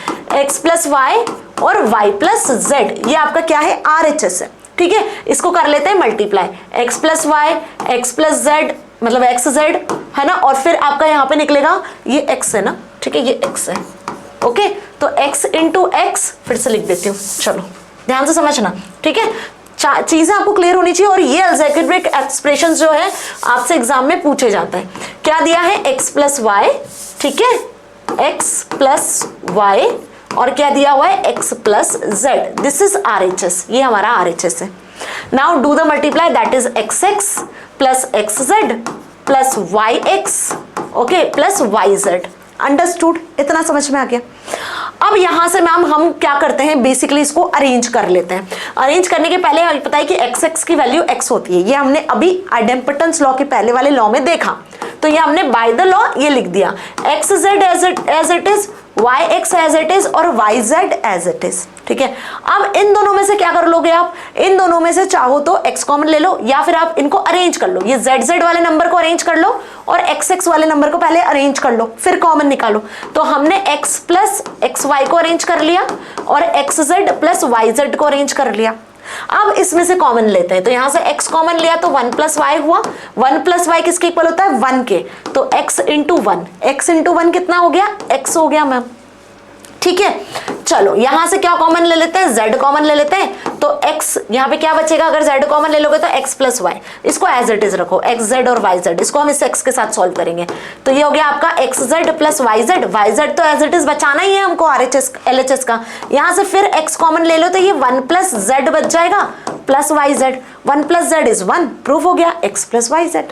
x प्लस वाई और y प्लस जेड, ये आपका क्या है, RHS है, ठीक है। इसको कर लेते हैं multiply, x plus y x plus z मतलब xz है ना, और फिर आपका यहाँ पे निकलेगा ये x है ना, ठीक है, ये x है, ओके। तो x इंटू एक्स, फिर से लिख देती हूँ, चलो ध्यान से समझना, ठीक है। चीजें आपको क्लियर होनी चाहिए। और ये अलजेब्रिक एक्सप्रेशन जो है आपसे एग्जाम में पूछे जाता है। क्या दिया है, x प्लस वाई, ठीक है, x प्लस वाई, और क्या दिया हुआ है, x plus Z, this is RHS, ये हमारा RHS है। Now do the multiply, that is xx plus xz plus yx, okay, plus yz। Understood, इतना समझ में आ गया। अब यहां से मैम हम क्या करते हैं, बेसिकली इसको अरेंज कर लेते हैं। अरेंज करने के पहले हमें पता है कि xx की वैल्यू x होती है, ये हमने अभी आइडेम्पटेंस लॉ के पहले वाले लॉ में देखा। तो ये हमने बाय द लॉ ये लिख दिया, xz as it is, yx as it is और yz एज इट इज, ठीक है। अब इन दोनों में से क्या कर लोगे आप, इन दोनों में से चाहो तो x कॉमन ले लो, या फिर आप इनको अरेंज कर लो, ये zz वाले नंबर को अरेंज कर लो और xx वाले नंबर को पहले अरेंज कर लो, फिर कॉमन निकालो। तो हमने x प्लस xy को अरेंज कर लिया और xz प्लस yz को अरेंज कर लिया। अब इसमें से कॉमन लेते हैं, तो यहां से x कॉमन लिया तो 1 प्लस वाई हुआ, 1 प्लस वाई किसके इक्वल होता है, 1 के, तो x इंटू 1, x इंटू 1 कितना हो गया, x हो गया मैम, ठीक है। चलो यहां से क्या कॉमन ले लेते हैं, z कॉमन ले लेते हैं, तो x यहाँ पे क्या बचेगा, अगर z कॉमन ले लोगे तो x प्लस वाई, इसको एज इट इज रखो, xz और yz, इसको हम इस x के साथ सॉल्व करेंगे। तो ये हो गया आपका xz प्लस yz तो एज इट इज बचाना ही है हमको RHS LHS का। यहाँ से फिर x कॉमन ले लो तो ये 1 प्लस z बच जाएगा plus yz, 1 plus z is 1, proof हो गया x प्लस yz,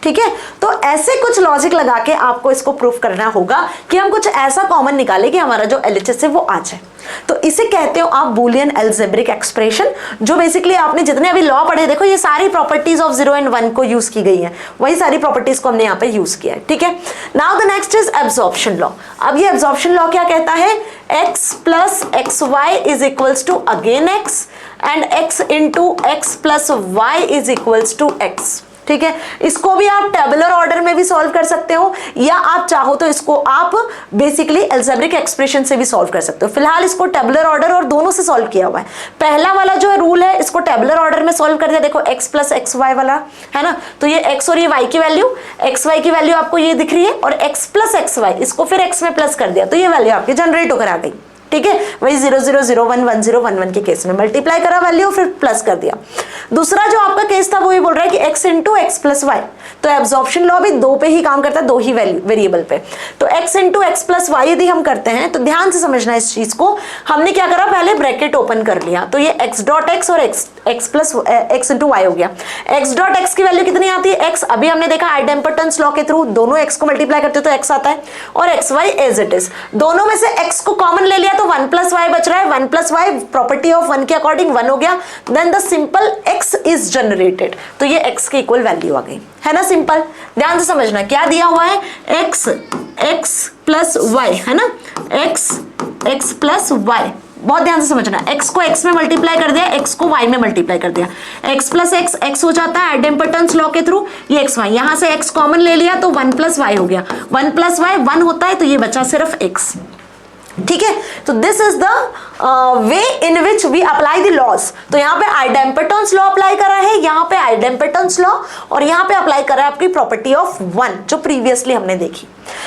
ठीक है। तो ऐसे कुछ लॉजिक लगा के आपको इसको प्रूफ करना होगा कि हम कुछ ऐसा कॉमन निकाले कि हमारा जो LHS है वो आ जाए। तो इसे कहते हो आप बूलियन अलजेब्रिक एक्सप्रेशन, जो बेसिकली आपने जितने अभी लॉ पढ़े, देखो ये सारी प्रॉपर्टीज ऑफ 0 and 1 को यूज की गई है, वही सारी प्रॉपर्टीज को हमने यहाँ पे यूज किया है, ठीक है। Now the next is absorption law. अब ये एब्जॉर्प्शन लॉ क्या कहता है, x plus x y is equals to again x and x into x plus y is equals to x, ठीक है। इसको भी आप टेबुलर ऑर्डर में भी सॉल्व कर सकते हो, या आप चाहो तो इसको आप बेसिकली अलजेब्रिक एक्सप्रेशन से भी सॉल्व कर सकते हो। फिलहाल इसको टेबुलर ऑर्डर और दोनों से सॉल्व किया हुआ है। पहला वाला जो रूल है इसको टेबुलर ऑर्डर में सॉल्व कर दिया, देखो x प्लस एक्स वाई वाला है ना, तो ये x और ये y की वैल्यू, एक्स वाई की वैल्यू आपको ये दिख रही है, और x प्लस एक्स वाई इसको फिर x में प्लस कर दिया, तो ये वैल्यू आपकी जनरेट होकर आ गई, ठीक है। वही 0 0 0 1 1 0 1 1 के केस में मल्टीप्लाई करा वैल्यू फिर प्लस कर दिया। दूसरा जो आपका केस था वो ये बोल रहा है कि x into x plus y, तो एब्जॉर्प्शन लॉ भी दो पे ही काम करता है, दो ही वेरिएबल पे। तो x into x plus y यदि हम करते हैं तो ध्यान से समझना इस चीज को, हमने क्या करा, पहले ब्रैकेट ओपन कर लिया, तो ये x डॉट एक्स और x plus x into y हो गया। x डॉट x की वैल्यू कितनी आती है x, अभी हमने देखा आइडेम्पोटेंस लॉ के थ्रू दोनों x को मल्टीप्लाई करते हो तो x आता है, और x y as it is, दोनों में से x को कॉमन ले लिया तो 1 प्लस वाई बच रहा है, 1 प्लस वाई प्रॉपर्टी ऑफ 1 के अकॉर्डिंग 1 हो गया, then the simple x is generated, तो ये x की इक्वल वैल्यू आ गई, है ना सिंपल। ध्यान से समझना क्या दिया हुआ है, x प्लस वाई, है ना, x प्लस वाई, बहुत ध्यान से समझना, x को x में मल्टीप्लाई कर दिया, x को y में मल्टीप्लाई कर दिया, x प्लस x हो जाता है आइडेम्पोटेंस लॉ के थ्रू, ये x y, यहां से x कॉमन ले लिया तो 1 प्लस वाई हो गया, 1 प्लस वाई 1 होता है, तो ये बचा सिर्फ x, ठीक है। तो this is the way in which we apply the laws. तो यहाँ पे आइडेम्पोटेंस लॉ अप्लाई कर रहा है, यहाँ पे आइडेम्पोटेंस लॉ, और यहाँ पे अप्लाई कर रहा है आपकी प्रॉपर्टी ऑफ 1 जो प्रीवियसली हमने देखी।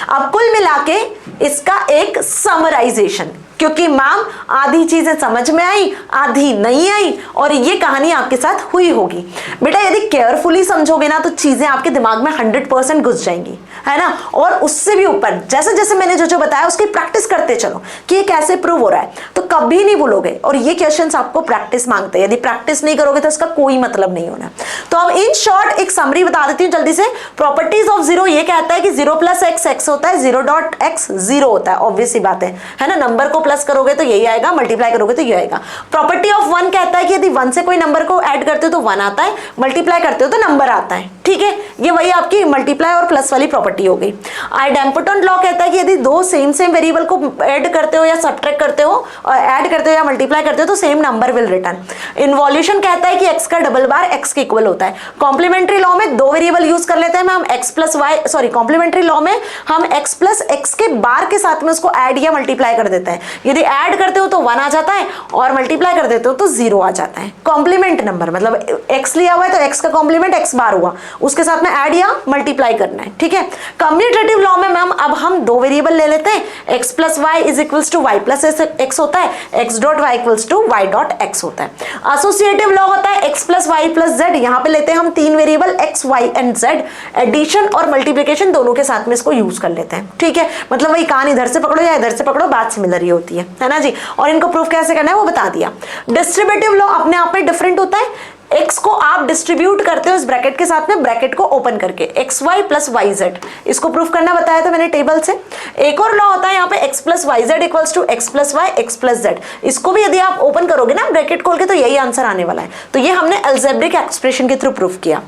अब कुल मिला के इसका एक समराइजेशन, क्योंकि मैम आधी चीजें समझ में आई, आधी नहीं आई, और ये कहानी आपके साथ हुई होगी। बेटा यदि केयरफुली समझोगे ना तो चीजें आपके दिमाग में 100% घुस जाएंगी, है ना, और उससे भी ऊपर जैसे जैसे मैंने जो बताया उसकी प्रैक्टिस करते चलो कि ये कैसे प्रूव हो रहा है, तो कभी नहीं भूलोगे। और ये क्वेश्चंस आपको प्रैक्टिस मांगते हैं, यदि प्रैक्टिस नहीं करोगे तो इसका कोई मतलब नहीं होना। तो अब इन शॉर्ट एक समरी बता देती हूँ जल्दी से। प्रॉपर्टीज ऑफ जीरो ये कहता है कि 0 प्लस x होता है, 0 डॉट x 0 होता है, ऑब्वियस सी बात है ना, नंबर को प्लस करोगे तो यही आएगा, मल्टीप्लाई करोगे तो ये आएगा। प्रॉपर्टी ऑफ 1 कहता है कि यदि 1 से कोई नंबर को ऐड करते हो तो 1 आता है, मल्टीप्लाई करते हो तो नंबर आता है, ठीक है। ये वही आपकी मल्टीप्लाई और प्लस वाली प्रॉपर्टी हो गई। आइडेम्पोटेंट लॉ कहता है कि यदि दो सेम वेरिएबल को ऐड करते हो या सब्ट्रैक्ट करते हो, ऐड करते हो या मल्टीप्लाई करते हो तो same number will return. Involution कहता है कि x का डबल बार x के इक्वल होता है। कॉम्प्लीमेंट्री लॉ में दो वेरिएबल यूज कर लेते हैं हम x plus y, sorry complementary law में हम x प्लस x के बार के साथ में उसको ऐड या मल्टीप्लाई कर देते हैं। यदि ऐड करते हो तो 1 आ जाता है और मल्टीप्लाई कर देते हो तो 0 आ जाता है। कॉम्प्लीमेंट नंबर मतलब x लिया हुआ है तो x का कॉम्प्लीमेंट x बार हुआ, उसके साथ में ऐड या मल्टीप्लाई करना है, ठीक है। कम्यूटेटिव लॉ में मैम अब हम दो वेरिएबल ले लेते हैं, x plus y is equals to y plus x होता है, x dot y equals to y dot x होता है। एसोसिएटिव लॉ होता है x plus Y plus z, यहाँ पे लेते हैं हम तीन variable x y and z, addition और मल्टीप्लिकेशन दोनों के साथ में इसको यूज कर लेते हैं, ठीक है। मतलब वही कान इधर से पकड़ो या इधर से पकड़ो, बात सिमिलर ही होती है ना जी। और इनको प्रूफ कैसे करना है वो बता दिया। डिस्ट्रीब्यूटिव लॉ अपने आप में डिफरेंट होता है, x को आप डिस्ट्रीब्यूट करते हो इस ब्रैकेट के साथ में, ब्रैकेट को ओपन करके x y plus y z, इसको प्रूफ करना बताया था मैंने टेबल से। एक और लॉ होता है यहाँ पे x plus y z equals to x plus y x plus z, इसको भी यदि आप ओपन करोगे ना ब्रैकेट खोल के तो यही आंसर आने वाला है। तो ये हमने अलजेब्रिक एक्सप्रेशन के थ्रू प्रूफ किया।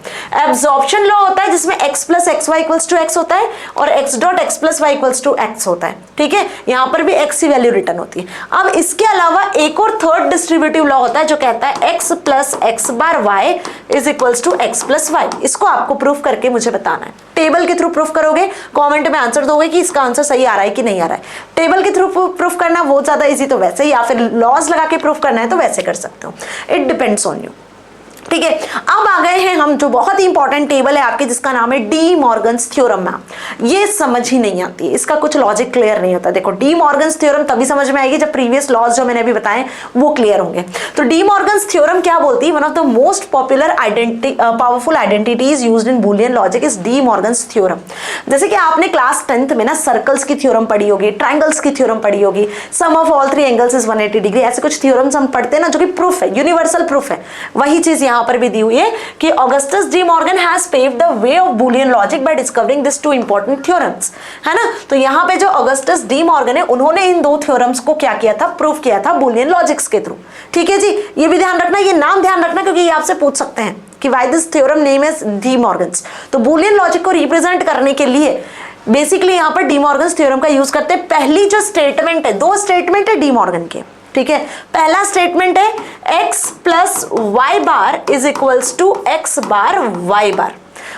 एब्जॉर्प्शन लॉ होता है जिसमें x plus x y equals to x होता है और x dot x plus y equals to x होता है, ठीक है। यहाँ पर भी x की वैल्यू रिटर्न होती है। अब इसके अलावा एक और थर्ड डिस्ट्रीब्यूटिव लॉ होता है जो कहता है x plus x bar y is equals to x plus y, इसको आपको प्रूफ करके मुझे बताना है। टेबल के थ्रू प्रूफ करोगे, कमेंट में आंसर दोगे कि इसका आंसर सही आ रहा है कि नहीं आ रहा है। टेबल के थ्रू प्रूफ करना बहुत ज्यादा इजी तो वैसे, या फिर लॉज लगा के प्रूफ करना है तो वैसे कर सकते हो, इट डिपेंड्स ऑन यू, ठीक है। अब आ गए हैं हम जो बहुत ही इंपॉर्टेंट टेबल है आपके जिसका नाम है डी मॉर्गन्स थ्योरम। मैम ये समझ ही नहीं आती है, इसका कुछ लॉजिक क्लियर नहीं होता। देखो डी मॉर्गन्स थ्योरम तभी समझ में आएगी जब प्रीवियस लॉज जो मैंने अभी बताए वो क्लियर होंगे। तो डी मॉर्गन्स थ्योरम क्या बोलती है, one of the most popular powerful identities used in Boolean logic is D Morgan's theorem. जैसे कि आपने क्लास 10th में ना सर्कल्स की थ्योरम पढ़ी होगी, ट्राइंगल्स की थ्योरम पढ़ी होगी, sum of all three angles is 180 degree, ऐसे कुछ थ्योरम्स हम पढ़ते हैं ना जो कि प्रूफ है, यूनिवर्सल प्रूफ है। वही चीज यहाँ पर भी दी हुई है कि Augustus De Morgan has paved the way of Boolean logic bye discovering this two important theorems, है ना। तो यहाँ पे जो ऑगस्टस डी मॉर्गन है उन्होंने इन दो थ्योरम्स को क्या किया था, प्रूफ किया था बूलियन लॉजिक्स के थ्रू, ठीक है जी। ये भी ध्यान रखना, ये नाम ध्यान रखना क्योंकि ये आपसे पूछ सकते हैं कि why this theorem name is D Morgan's. तो बूलियन लॉजिक को रिप्रेजेंट करने के लिए बेसिकली यहाँ पर डी मॉर्गन्स थ्योरम का यूज करते हैं। पहली जो स्टेटमेंट है, दो स्टेटमेंट है डी मॉर्गन के, ठीक है। पहला स्टेटमेंट है x plus y bar is equals to x bar y bar,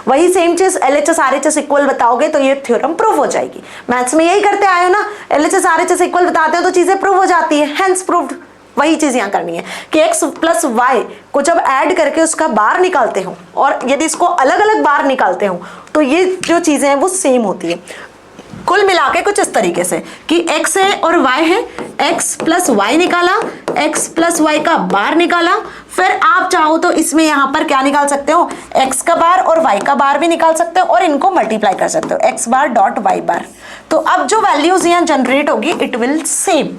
वही सेम चीज LHS RHS इक्वल बताओगे तो ये थ्योरम प्रूफ हो जाएगी। मैथ्स में यही करते आए हो ना, LHS RHS इक्वल बताते हो तो चीजें प्रूफ हो जाती है, हेंस प्रूव्ड। वही चीज यहाँ करनी है कि x प्लस वाई को जब ऐड करके उसका बार निकालते हो और यदि इसको अलग अलग बार निकालते हो तो ये जो चीजें हैं वो सेम होती है। कुल मिला के कुछ इस तरीके से कि x है और y है, x प्लस वाई निकाला, x प्लस वाई का बार निकाला, फिर आप चाहो तो इसमें यहाँ पर क्या निकाल सकते हो, x का बार और y का बार भी निकाल सकते हो और इनको मल्टीप्लाई कर सकते हो, x बार डॉट y बार। तो अब जो वैल्यूज यहाँ जनरेट होगी इट विल सेम,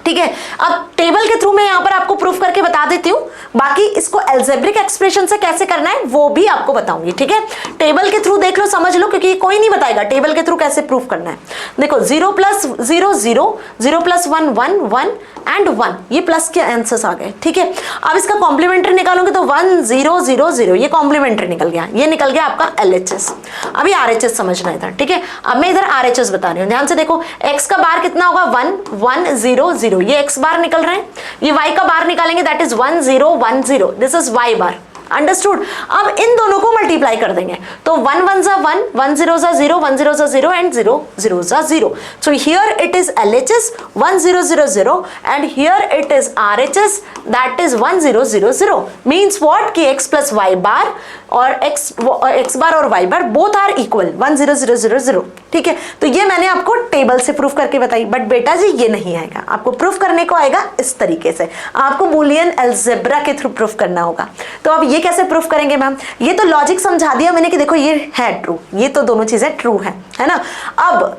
ठीक है। अब टेबल के थ्रू मैं यहां पर आपको प्रूफ करके बता देती हूं, बाकी इसको अलजेब्रिक एक्सप्रेशन से कैसे करना है वो भी आपको बताऊंगी, ठीक है। टेबल के थ्रू देख लो, समझ लो, क्योंकि कोई नहीं बताएगा टेबल के थ्रू कैसे प्रूफ करना है। देखो 0 + 0 0, 0 + 1 1 1 एंड 1, ये प्लस के आंसर्स आ गए, ठीक है। अब इसका कॉम्प्लीमेंट्री निकालोगे तो 1 0 0 0, ये कॉम्प्लीमेंट्री निकल गया, ये निकल गया आपका LHS। अभी RHS समझना है इधर, ठीक है। अब मैं इधर RHS बता रही हूँ, ध्यान से देखो। x का बार कितना होगा 1 1 0 0, ये x बार निकल रहे हैं। ये y का बार निकालेंगे, that is 1 0 1 0, this is y bar, understood. अब इन दोनों को मल्टीप्लाई कर देंगे तो 1 1 ज़ा 1, 1 0 ज़ा 0, 1 0 ज़ा 0 एंड 0 0 ज़ा 0। So here it is LHS 1 0 0 0 and here it is RHS, that is 1 0 0 0। Means what कि x + y बार और x बार और y bar both are equal 1 0 0 0 0, ठीक है। तो ये मैंने आपको टेबल से प्रूफ करके बताई, बट बेटा जी ये नहीं आएगा, आपको प्रूफ करने को आएगा इस तरीके से, आपको बूलियन अलजेब्रा के थ्रू प्रूफ करना होगा। तो अब ये कैसे प्रूफ करेंगे मैम? ये तो लॉजिक समझा दिया मैंने कि देखो ये है ट्रू, ये तो दोनों चीजें ट्रू है ना। अब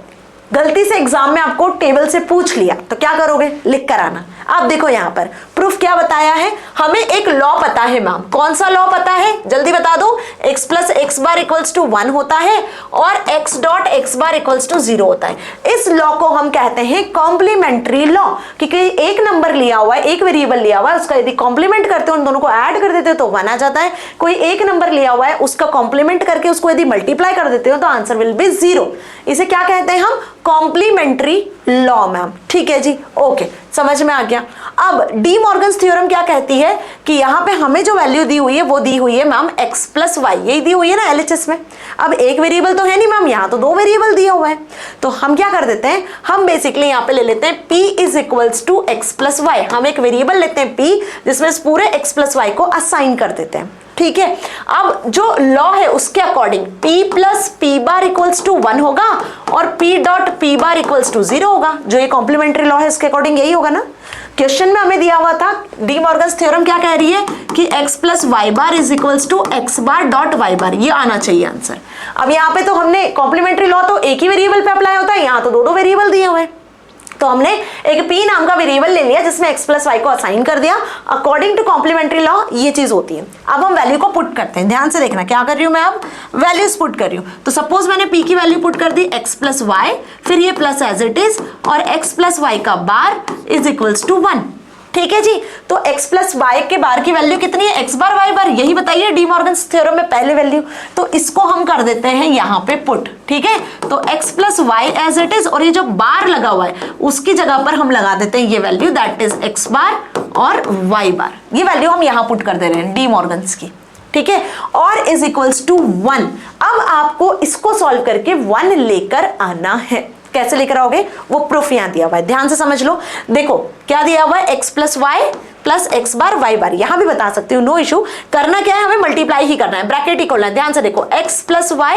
गलती से एग्जाम में आपको टेबल से पूछ लिया तो क्या करोगे? लिख कर आना। अब देखो यहाँ पर प्रूफ क्या बताया है, हमें एक लॉ पता है मैम। कौन सा लॉ पता है जल्दी बता दो? x + x बार = 1 होता है और x डॉट x बार = 0 होता है। इस लॉ को हम कहते हैं कॉम्प्लीमेंट्री लॉ, क्योंकि एक नंबर लिया हुआ है, एक वेरिएबल लिया हुआ है, उसका यदि कॉम्प्लीमेंट करते हो, उन दोनों को ऐड कर देते हो तो 1 आ जाता है। कोई एक नंबर लिया हुआ है, उसका कॉम्प्लीमेंट करके उसको यदि मल्टीप्लाई कर देते हो तो आंसर विल बी 0। इसे क्या कहते हैं हम? कॉम्प्लीमेंट्री लॉ मैम, ठीक है जी, ओके, समझ में आ गया। अब डी मॉर्गन्स थ्योरम क्या कहती है कि यहाँ पे हमें जो वैल्यू दी हुई है वो दी हुई है मैम x + y, यही दी हुई है ना LHS में। अब एक वेरिएबल तो है नहीं मैम, यहाँ तो 2 वेरिएबल दिया हुआ है, तो हम क्या कर देते हैं, हम बेसिकली यहाँ पे ले लेते हैं p = x + y। हम एक वेरिएबल लेते हैं p, जिसमें इस पूरे x + y को असाइन कर देते हैं, ठीक है। अब जो लॉ है उसके अकॉर्डिंग p + p बार = 1 होगा और p डॉट p बार = 0 होगा। जो ये कॉम्प्लीमेंट्री लॉ है इसके अकॉर्डिंग यही होगा ना। क्वेश्चन में हमें दिया हुआ था डी मॉर्गन्स थ्योरम क्या कह रही है कि x + y बार = x बार डॉट y बार, ये आना चाहिए आंसर। अब यहाँ पे तो हमने कॉम्प्लीमेंट्री लॉ तो एक ही वेरिएबल पे अप्लाई होता है, यहाँ तो 2 वेरिएबल दिए हुए हैं, तो हमने एक p नाम का वेरिएबल ले लिया जिसमें x + y को असाइन कर दिया। अकॉर्डिंग टू कॉम्प्लीमेंट्री लॉ ये चीज होती है। अब हम वैल्यू को पुट करते हैं, ध्यान से देखना क्या कर रही हूं मैं, अब वैल्यूज पुट कर रही हूं। तो सपोज मैंने p की वैल्यू पुट कर दी x + y, फिर ये प्लस एज इट इज और x + y का बार = 1, ठीक है जी। तो x + y के बार की वैल्यू कितनी है? x बार y बार, यही बताइए डी मॉर्गन्स थ्योरम में पहले वैल्यू। तो इसको हम कर देते हैं यहाँ पे पुट, ठीक है। तो x + y as it is और ये जो बार लगा हुआ है उसकी जगह पर हम लगा देते हैं ये value, that is x bar और y बार। ये वैल्यू हम यहाँ पुट कर दे रहे हैं डी मॉर्गन्स की, ठीक है, और = 1। अब आपको इसको सॉल्व करके 1 लेकर आना है। कैसे लेकर आओगे वो प्रूफ यहां दिया हुआ है, ध्यान से समझ लो। देखो क्या दिया हुआ है, x + y + x बार y बार, यहां भी बता सकती हूँ, नो इशू। करना क्या है, हमें मल्टीप्लाई ही करना है, ब्रैकेट ही खोलना है। ध्यान से देखो x + y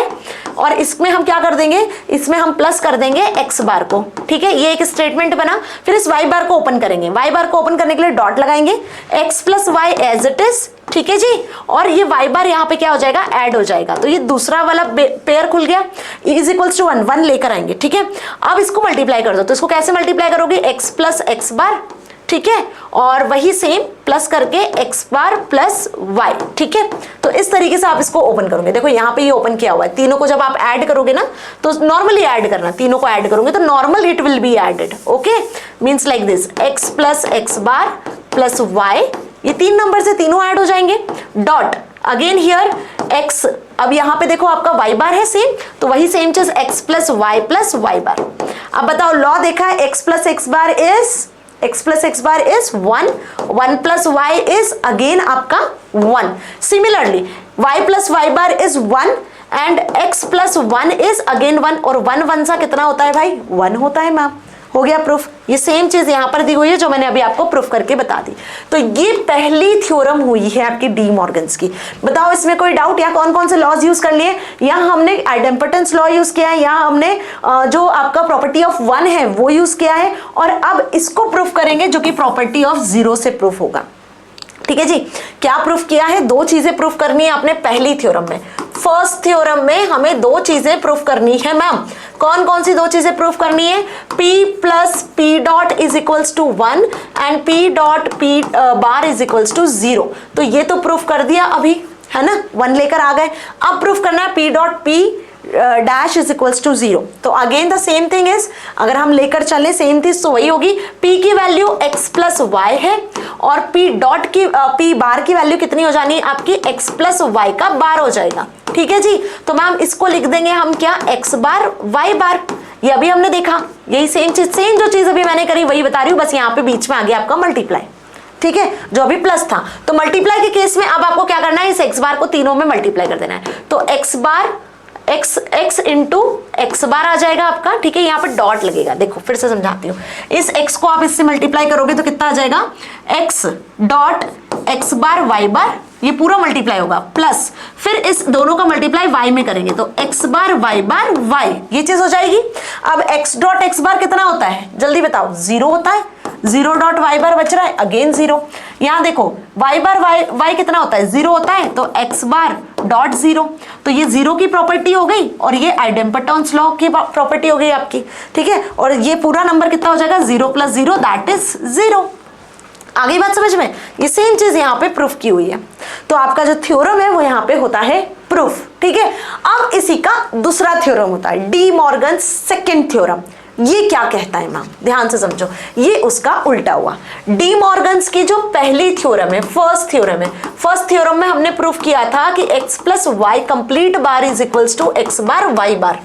और इसमें हम क्या कर देंगे, इसमें हम प्लस कर देंगे x बार को, ठीक है। ये एक स्टेटमेंट बना। फिर इस y बार को ओपन करेंगे, y बार को ओपन करने के लिए डॉट लगाएंगे, x + y as it is, ठीक है जी। और ये y बार यहाँ पे क्या हो जाएगा, ऐड हो जाएगा। तो ये दूसरा वाला पेयर खुल गया, = 1 1 लेकर आएंगे, ठीक है। अब इसको मल्टीप्लाई कर दो, तो इसको कैसे मल्टीप्लाई करोगे, x + x बार, ठीक है, और वही सेम प्लस करके x बार + y, ठीक है। तो इस तरीके से आप इसको ओपन करोगे। देखो यहाँ पे ये ओपन किया हुआ है, तीनों को जब आप ऐड करोगे ना तो नॉर्मली ऐड करना, तीनों को ऐड करोगे तो normal it will be added, okay. Means like this, x + x bar + y, ये 3 नंबर से तीनों ऐड हो जाएंगे, डॉट अगेन हियर x। अब यहाँ पे देखो आपका y बार है सेम, तो वही सेम चीज x + y बार। अब बताओ लॉ देखा है, x + x bar is 1, 1 + y is again आपका 1। Similarly y + y bar is 1 and x + 1 is again 1, और 1 1 सा कितना होता है भाई, 1 होता है मैम। हो गया प्रूफ। ये सेम चीज यहां पर दी हुई है जो मैंने अभी आपको प्रूफ करके बता दी। तो ये पहली थ्योरम हुई है आपकी डी मॉर्गन्स की। बताओ इसमें कोई डाउट, या कौन कौन से लॉज यूज कर लिए? यहाँ हमने आइडेम्पोटेंस लॉ यूज किया है, यहाँ हमने जो आपका प्रॉपर्टी ऑफ 1 है वो यूज किया है, और अब इसको प्रूफ करेंगे जो कि प्रॉपर्टी ऑफ 0 से प्रूफ होगा। ठीक है जी, क्या प्रूफ किया है? 2 चीजें प्रूफ करनी है आपने पहली थ्योरम में। फर्स्ट थ्योरम में हमें 2 चीजें प्रूफ करनी है मैम। कौन कौन सी दो चीजें प्रूफ करनी है? p plus p dot is equals to 1 and p डॉट p bar is equals to 0। तो ये तो प्रूफ कर दिया अभी, है ना, 1 लेकर आ गए। अब प्रूफ करना है p डॉट p dash is equals to 0। तो again the same thing is, अगर हम लेकर चले सेम चीज तो वही होगी, p की वैल्यू x प्लस वाई है और p डॉट की p बार की वैल्यू कितनी हो जानी है आपकी? x प्लस वाई का बार हो जाएगा। ठीक है जी, तो मैम इसको लिख देंगे हम क्या? x बार y बार। ये अभी हमने देखा, यही सेम चीज, सेम जो चीज अभी मैंने करी वही बता रही हूँ, बस यहाँ पे बीच में आ गया आपका मल्टीप्लाई। ठीक है, जो अभी प्लस था, तो मल्टीप्लाई के केस में अब आपको क्या करना है? इस x बार को तीनों में मल्टीप्लाई कर देना है। तो x बार x इंटू एक्स बार आ जाएगा आपका। ठीक है, यहाँ पर डॉट लगेगा, देखो फिर से समझाती हूँ। इस x को आप इससे मल्टीप्लाई करोगे तो कितना आ जाएगा? x dot x bar y बार, ये पूरा मल्टीप्लाई होगा, प्लस फिर इस दोनों का मल्टीप्लाई y में करेंगे तो x बार y बार y, ये चीज हो जाएगी। अब x डॉट एक्स बार कितना होता है? जल्दी बताओ। 0 होता है। 0 डॉट y बार बच रहा है, अगेन 0। यहाँ देखो y बार y कितना होता है? 0 होता है, तो x बार डॉट 0, तो ये 0 की प्रॉपर्टी हो गई और ये आइडेम्पटॉन्स लॉ की प्रॉपर्टी हो गई आपकी। ठीक है, और ये पूरा नंबर कितना हो जाएगा? 0 प्लस 0 दैट इज 0। आगे बात समझ में? ये सेम चीज यहाँ पे प्रूफ की हुई है, तो आपका जो थ्योरम है वो यहाँ पे होता है प्रूफ। ठीक है, अब इसी का दूसरा थ्योरम होता है डी मॉर्गन सेकेंड थ्योरम। ये क्या कहता है मैम? ध्यान से समझो, ये उसका उल्टा हुआ। डी मॉर्गन्स की जो पहली थ्योरम है, फर्स्ट थ्योरम है, फर्स्ट थ्योरम में हमने प्रूफ किया था कि x plus y complete bar is equals to x bar y bar.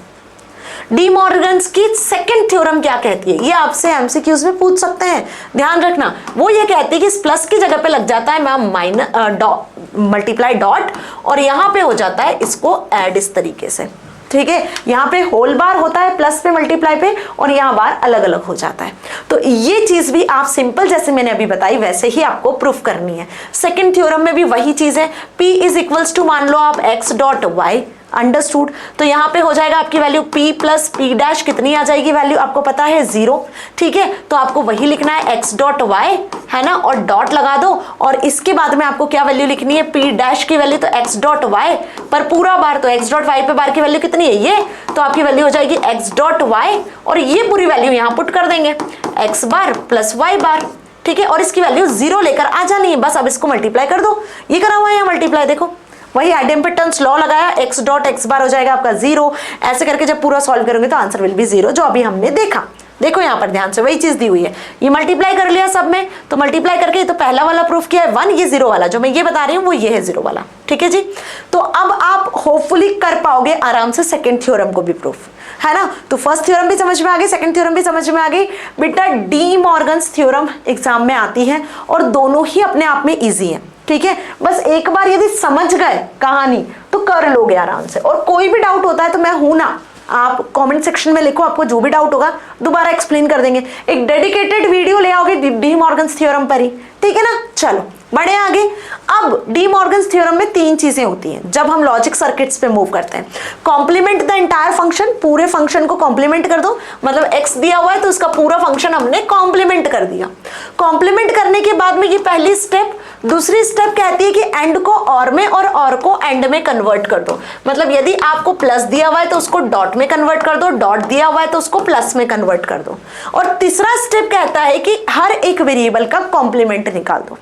De Morgan's की सेकंड थ्योरम क्या कहती है? ये आपसे एमसीक्यूज में पूछ सकते हैं, ध्यान रखना। वो ये कहती है कि इस प्लस की जगह पे लग जाता है मैम माइनस मल्टीप्लाई डॉट, और यहाँ पे हो जाता है इसको ऐड इस तरीके से। ठीक है, यहाँ पे होल बार होता है प्लस पे मल्टीप्लाई पे, और यहाँ बार अलग अलग हो जाता है। तो ये चीज भी आप सिंपल जैसे मैंने अभी बताई वैसे ही आपको प्रूफ करनी है। सेकंड थ्योरम में भी वही चीज है, p इज इक्वल्स टू मान लो आप x डॉट वाई अंडरस्टूड, तो यहाँ पे हो जाएगा आपकी value p plus P dash, कितनी आ जाएगी वैल्यू? आपको पता है 0। ठीक है, तो आपको वही लिखना है x डॉट वाई, है ना, और डॉट लगा दो, और इसके बाद में आपको क्या वैल्यू लिखनी है? p डैश की वैल्यू, तो x डॉट वाई पर पूरा बार, तो x डॉट वाई पे बार की वैल्यू कितनी है? ये, तो आपकी वैल्यू हो जाएगी x डॉट वाई, और ये पूरी वैल्यू यहाँ पुट कर देंगे x बार प्लस वाई बार। ठीक है, और इसकी वैल्यू 0 लेकर आ जानी है, बस अब इसको मल्टीप्लाई कर दो। ये करा हुआ है यहाँ मल्टीप्लाई, देखो वही आइडेम्पटॉन्स लॉ लगाया, x डॉट एक्स बार हो जाएगा आपका 0। ऐसे करके जब पूरा सॉल्व करोगे तो आंसर विल बी 0, जो अभी हमने देखा। देखो यहाँ पर ध्यान से वही चीज दी हुई है, ये मल्टीप्लाई कर लिया सब में, तो मल्टीप्लाई करके तो पहला वाला प्रूफ किया है 1, ये 0 वाला जो मैं ये बता रही हूँ वो ये है 0 वाला। ठीक है जी, तो अब आप होपफुली कर पाओगे आराम से सेकंड थ्योरम को भी प्रूफ, है ना। तो फर्स्ट थ्योरम भी समझ में आ गई, सेकंड थ्योरम भी समझ में आ गई। बेटा डी मॉर्गन्स थ्योरम एग्जाम में आती है और दोनों ही अपने आप में इजी है। ठीक है, बस एक बार यदि समझ गए कहानी तो कर लोगे आराम से, और कोई भी डाउट होता है तो मैं हूं ना, आप कमेंट सेक्शन में लिखो, आपको जो भी डाउट होगा दोबारा एक्सप्लेन कर देंगे। एक डेडिकेटेड वीडियो ले आओगे डी मॉर्गन्स थ्योरम पर ही, ठीक है ना। चलो बढ़े आगे। अब डी मॉर्गन्स थ्योरम में 3 चीजें होती हैं जब हम लॉजिक सर्किट्स पे मूव करते हैं। कॉम्प्लीमेंट द एंटायर फंक्शन, पूरे फंक्शन को कॉम्प्लीमेंट कर दो, मतलब x दिया हुआ है तो उसका पूरा फंक्शन हमने कॉम्प्लीमेंट कर दिया। कॉम्प्लीमेंट करने के बाद में ये पहली स्टेप। दूसरी स्टेप कहती है कि एंड को और में और को एंड में कन्वर्ट कर दो, मतलब यदि आपको प्लस दिया हुआ है तो उसको डॉट में कन्वर्ट कर दो, डॉट दिया हुआ है तो उसको प्लस में कन्वर्ट कर दो। और तीसरा स्टेप कहता है कि हर एक वेरिएबल का कॉम्प्लीमेंट निकाल दो।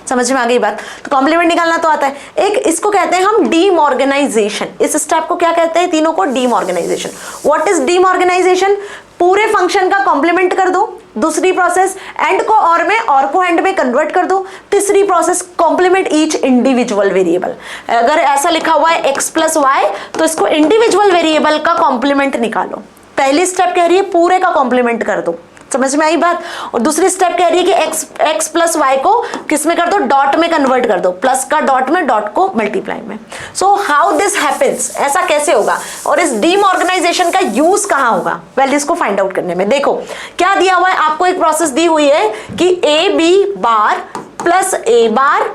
समझ में आ गई बात? तो कॉम्प्लीमेंट निकालना तो आता है। एक इसको कहते हैं हम डीमॉर्गेनाइजेशन। इस स्टेप को क्या कहते हैं? तीनों को डीमॉर्गेनाइजेशन। What is डीमॉर्गेनाइजेशन? पूरे फंक्शन का कॉम्प्लीमेंट कर दो। दूसरी प्रोसेस एंड को और में और को एंड में कन्वर्ट कर दो। तीसरी process complement each individual variable. अगर ऐसा लिखा हुआ है x प्लस वाई तो इसको इंडिविजुअल वेरिएबल का कॉम्प्लीमेंट निकालो। पहली स्टेप कह रही है पूरे का कॉम्प्लीमेंट कर दो, समझ में आई बात। और दूसरी स्टेप कह रही है कि x प्लस वाई को किस में कर दो? डॉट में कन्वर्ट कर दो, प्लस का डॉट में, डॉट को मल्टीप्लाई में। सो हाउ दिस हैपेंस, ऐसा कैसे होगा और इस डीमॉर्गेनाइजेशन का यूज कहां होगा? वैल्यूज को फाइंड आउट करने में। देखो क्या दिया हुआ है आपको, एक प्रोसेस दी हुई है कि a B bar plus a bar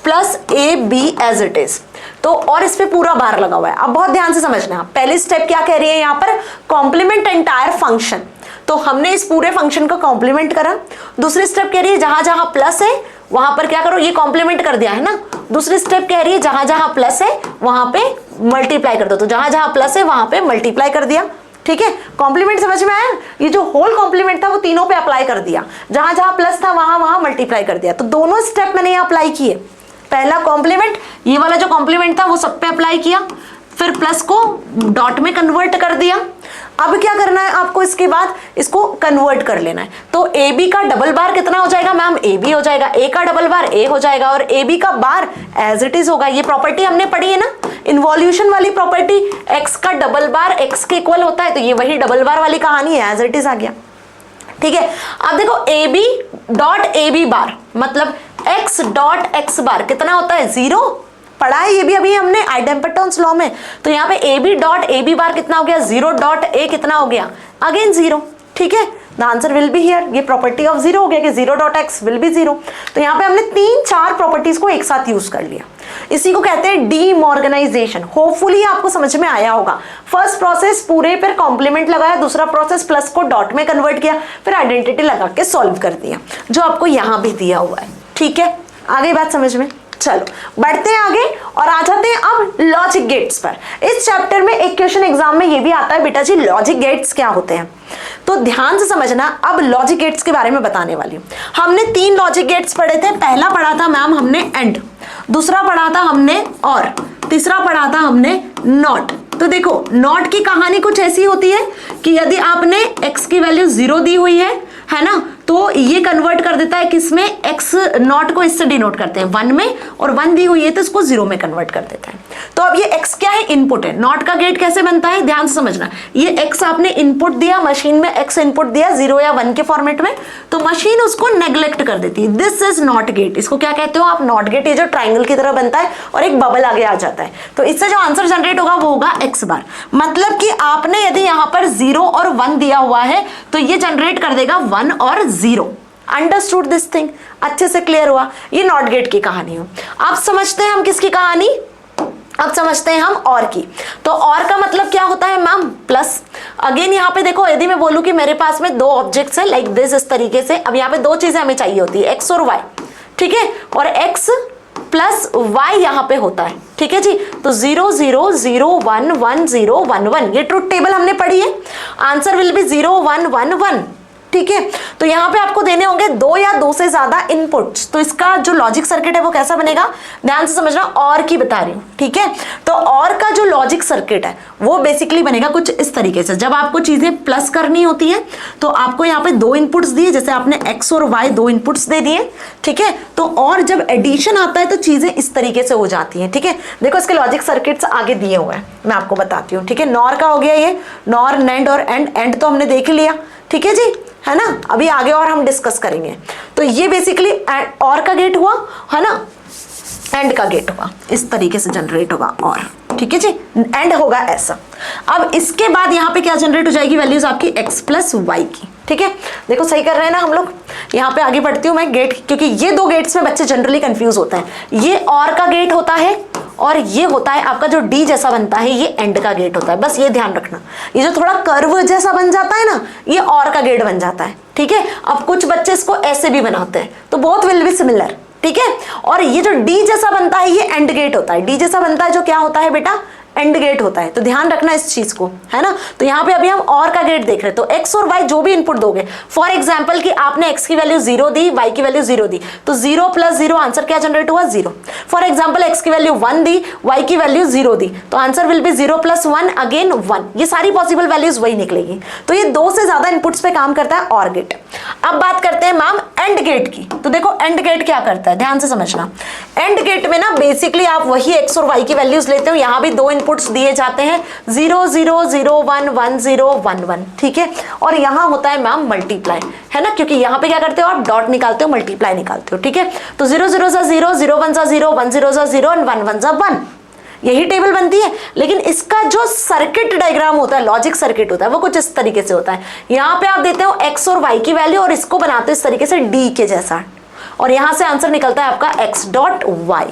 plus a b as it is, तो और इस पे पूरा बार लगा हुआ है। अब बहुत ध्यान से समझना, पहली स्टेप क्या कह रही है यहाँ पर? Complement entire function. तो हमने इस पूरे फंक्शन का कॉम्प्लीमेंट करा। दूसरी स्टेप कह रही है जहां जहां प्लस है वहां पर क्या करो? ये कॉम्प्लीमेंट कर दिया है ना। दूसरी स्टेप कह रही है जहां जहां प्लस है वहां पे मल्टीप्लाई कर दो, तो जहां जहां प्लस है वहां पे मल्टीप्लाई कर दिया। ठीक है, कॉम्प्लीमेंट समझ में आया? ये जो होल कॉम्प्लीमेंट था वो तीनों पे अप्लाई कर दिया, जहां जहां प्लस था वहां वहां मल्टीप्लाई कर दिया। तो दोनों स्टेप मैंने यहाँ अप्लाई किए। पहला कॉम्प्लीमेंट, ये वाला जो कॉम्प्लीमेंट था वो सब पे अप्लाई किया, फिर प्लस को डॉट में कन्वर्ट कर दिया। अब क्या करना है आपको, इसके बाद इसको कन्वर्ट कर लेना है। तो ए बी का डबल बार कितना हो जाएगा मैम? ए बी हो जाएगा, ए का डबल बार ए हो जाएगा, और ए बी का बार एज इट इज होगा। ये प्रॉपर्टी हमने पढ़ी है ना, इन्वॉल्यूशन वाली प्रॉपर्टी, एक्स का डबल बार एक्स के इक्वल होता है, तो ये वही डबल बार वाली कहानी है, एज इट इज आ गया। ठीक है, अब देखो A B dot A B bar मतलब एक्स डॉट एक्स बार कितना होता है? 0। पढ़ा है ये भी अभी हमने आइडेम्पटन्स लॉ में। तो यहाँ पे A B dot A B bar कितना हो गया? 0 डॉट ए कितना हो गया? अगेन 0। ठीक है, the answer will be here. ये प्रॉपर्टी ऑफ 0 हो गया कि 0 डॉट एक्स विल बी 0। तो यहाँ पे हमने 3-4 प्रॉपर्टीज को एक साथ यूज कर लिया। इसी को कहते हैं डीमॉर्गेनाइजेशन। होपफुली आपको समझ में आया होगा। फर्स्ट प्रोसेस पूरे पर कॉम्प्लीमेंट लगाया, दूसरा प्रोसेस प्लस को डॉट में कन्वर्ट किया, फिर आइडेंटिटी लगा के सॉल्व कर दिया, जो आपको यहाँ भी दिया हुआ है। ठीक है, आ गई बात समझ में? चलो बढ़ते हैं आगे और आ जाते हैं अब लॉजिक गेट्स पर। इस चैप्टर में एक क्वेश्चन एग्जाम में ये भी आता है, बेटा जी लॉजिक गेट्स क्या होते हैं? तो ध्यान से समझना, अब लॉजिक गेट्स के बारे में बताने वाली हूं। हमने 3 लॉजिक गेट्स पढ़े थे। पहला पढ़ा था मैम हमने एंड, दूसरा पढ़ा था हमने और, तीसरा पढ़ा था हमने नॉट। तो देखो नॉट की कहानी कुछ ऐसी होती है कि यदि आपने x की वैल्यू 0 दी हुई है ना, तो ये कन्वर्ट कर देता है किसमें? x नॉट को इससे डिनोट करते हैं 1 में, और 1 दी हुई है तो इसको 0 में कन्वर्ट कर देता है। तो अब ये x क्या है? इनपुट है। नॉट का गेट कैसे बनता है ध्यान से समझना। ये x आपने इनपुट दिया, मशीन में x इनपुट दिया 0 या 1 के फॉर्मेट में, तो मशीन उसको नेग्लेक्ट कर देती है। This is not gate. इसको क्या कहते हो आप? Not gate. ये जो ट्राइंगल की तरह बनता है और एक बबल आगे आ जाता है, तो इससे जो आंसर जनरेट होगा वो होगा x बार। मतलब कि आपने यदि यहाँ पर 0 और 1 दिया हुआ है तो ये जनरेट कर देगा 1 और 0। Understood this thing? अच्छे से क्लियर हुआ? ये नॉट गेट की कहानी हो। अब समझते हैं हम किसकी कहानी? अब समझते हैं हम और की। तो और का मतलब क्या होता है मैम? प्लस। अगेन यहाँ पे देखो, यदि मैं बोलूं कि मेरे पास में 2 ऑब्जेक्ट्स है लाइक दिस, इस तरीके से, अब यहाँ पे 2 चीजें हमें चाहिए होती है, x और y। ठीक है, और x प्लस y यहाँ पे होता है। ठीक है जी, तो 0 0 0 1 1 0 1 1, ये ट्रुथ टेबल हमने पढ़ी है। Answer will B 0 1 1 1। ठीक है, तो यहाँ पे आपको देने होंगे 2 या 2 से ज्यादा इनपुट्स। तो इसका जो लॉजिक सर्किट है वो कैसा बनेगा? ध्यान से समझना, और की बता रही हूँ। ठीक है, तो और का जो लॉजिक सर्किट है वो बेसिकली बनेगा कुछ इस तरीके से। जब आपको चीजें प्लस करनी होती है तो आपको यहाँ पे 2 इनपुट्स दिए, जैसे आपने x और y 2 इनपुट्स दे दिए। ठीक है, तो और जब एडिशन आता है तो चीजें इस तरीके से हो जाती हैं। ठीक है, देखो इसके लॉजिक सर्किट्स आगे दिए हुए हैं, मैं आपको बताती हूँ। ठीक है, नॉर का हो गया ये, नॉर, नेंड और एंड। एंड तो हमने देख लिया, ठीक है जी, है ना। अभी आगे और हम डिस्कस करेंगे। तो ये बेसिकली और का गेट हुआ, है ना, एंड का गेट हुआ, इस तरीके से जनरेट होगा और। ठीक है जी, एंड होगा ऐसा। अब इसके बाद यहाँ पे क्या जनरेट हो जाएगी? वैल्यूज आपकी x प्लस वाई की। ठीक है, देखो सही कर रहे हैं ना हम लोग। यहाँ पे आगे बढ़ती हूँ मैं गेट, क्योंकि ये 2 गेट्स में बच्चे जनरली कंफ्यूज होते हैं। ये और का गेट होता है और ये होता है आपका जो डी जैसा बनता है, ये एंड का गेट होता है। बस ये ध्यान रखना, ये जो थोड़ा कर्व जैसा बन जाता है ना, ये और का गेट बन जाता है। ठीक है, अब कुछ बच्चे इसको ऐसे भी बनाते हैं, तो बोथ विल बी सिमिलर। ठीक है, और ये जो डी जैसा बनता है ये एंड गेट होता है। डी जैसा बनता है जो क्या होता है बेटा? एंड गेट होता है। तो ध्यान रखना इस चीज को, है ना। तो यहाँ पे अभी हम और का गेट देख रहे हैं। तो x और y जो भी इनपुट दोगे, फॉर एग्जांपल कि आपने x की वैल्यू 0 दी, y की वैल्यू 0 दी, तो 0 प्लस 0 आंसर क्या जनरेट हुआ? 0। फॉर एग्जांपल x की वैल्यू 1 दी, y की वैल्यू 0 दी, तो answer will B 0 plus 1 again 1। ये सारी पॉसिबल वैल्यूज वही निकलेगी। तो ये 2 से ज्यादा इनपुट्स पे काम करता है और गेट। अब बात करते हैं मैम एंड गेट की। तो देखो एंड गेट क्या करता है, ध्यान से समझना। एंड गेट में ना बेसिकली आप वही x और y की वैल्यूज लेते हो। यहाँ भी 2 इनपुट्स दिए जाते हैं, 0 0 0 1 1 0 1 1। ठीक है, और यहाँ होता है मैम मल्टीप्लाई, है ना, क्योंकि यहाँ पे क्या करते हो आप? डॉट निकालते हो, मल्टीप्लाई निकालते हो। ठीक है, तो 0 0 सा 0, 0 1 सा 0, 1 0 सा 0 और 1 1 सा 1, यही टेबल बनती है। लेकिन इसका जो सर्किट डायग्राम होता है, लॉजिक सर्किट होता है, वो कुछ इस तरीके से होता है। यहाँ पे आप देते हो x और y की वैल्यू और इसको बनाते हो इस तरीके से d के जैसा, और यहाँ से आंसर निकलता है आपका x डॉट y।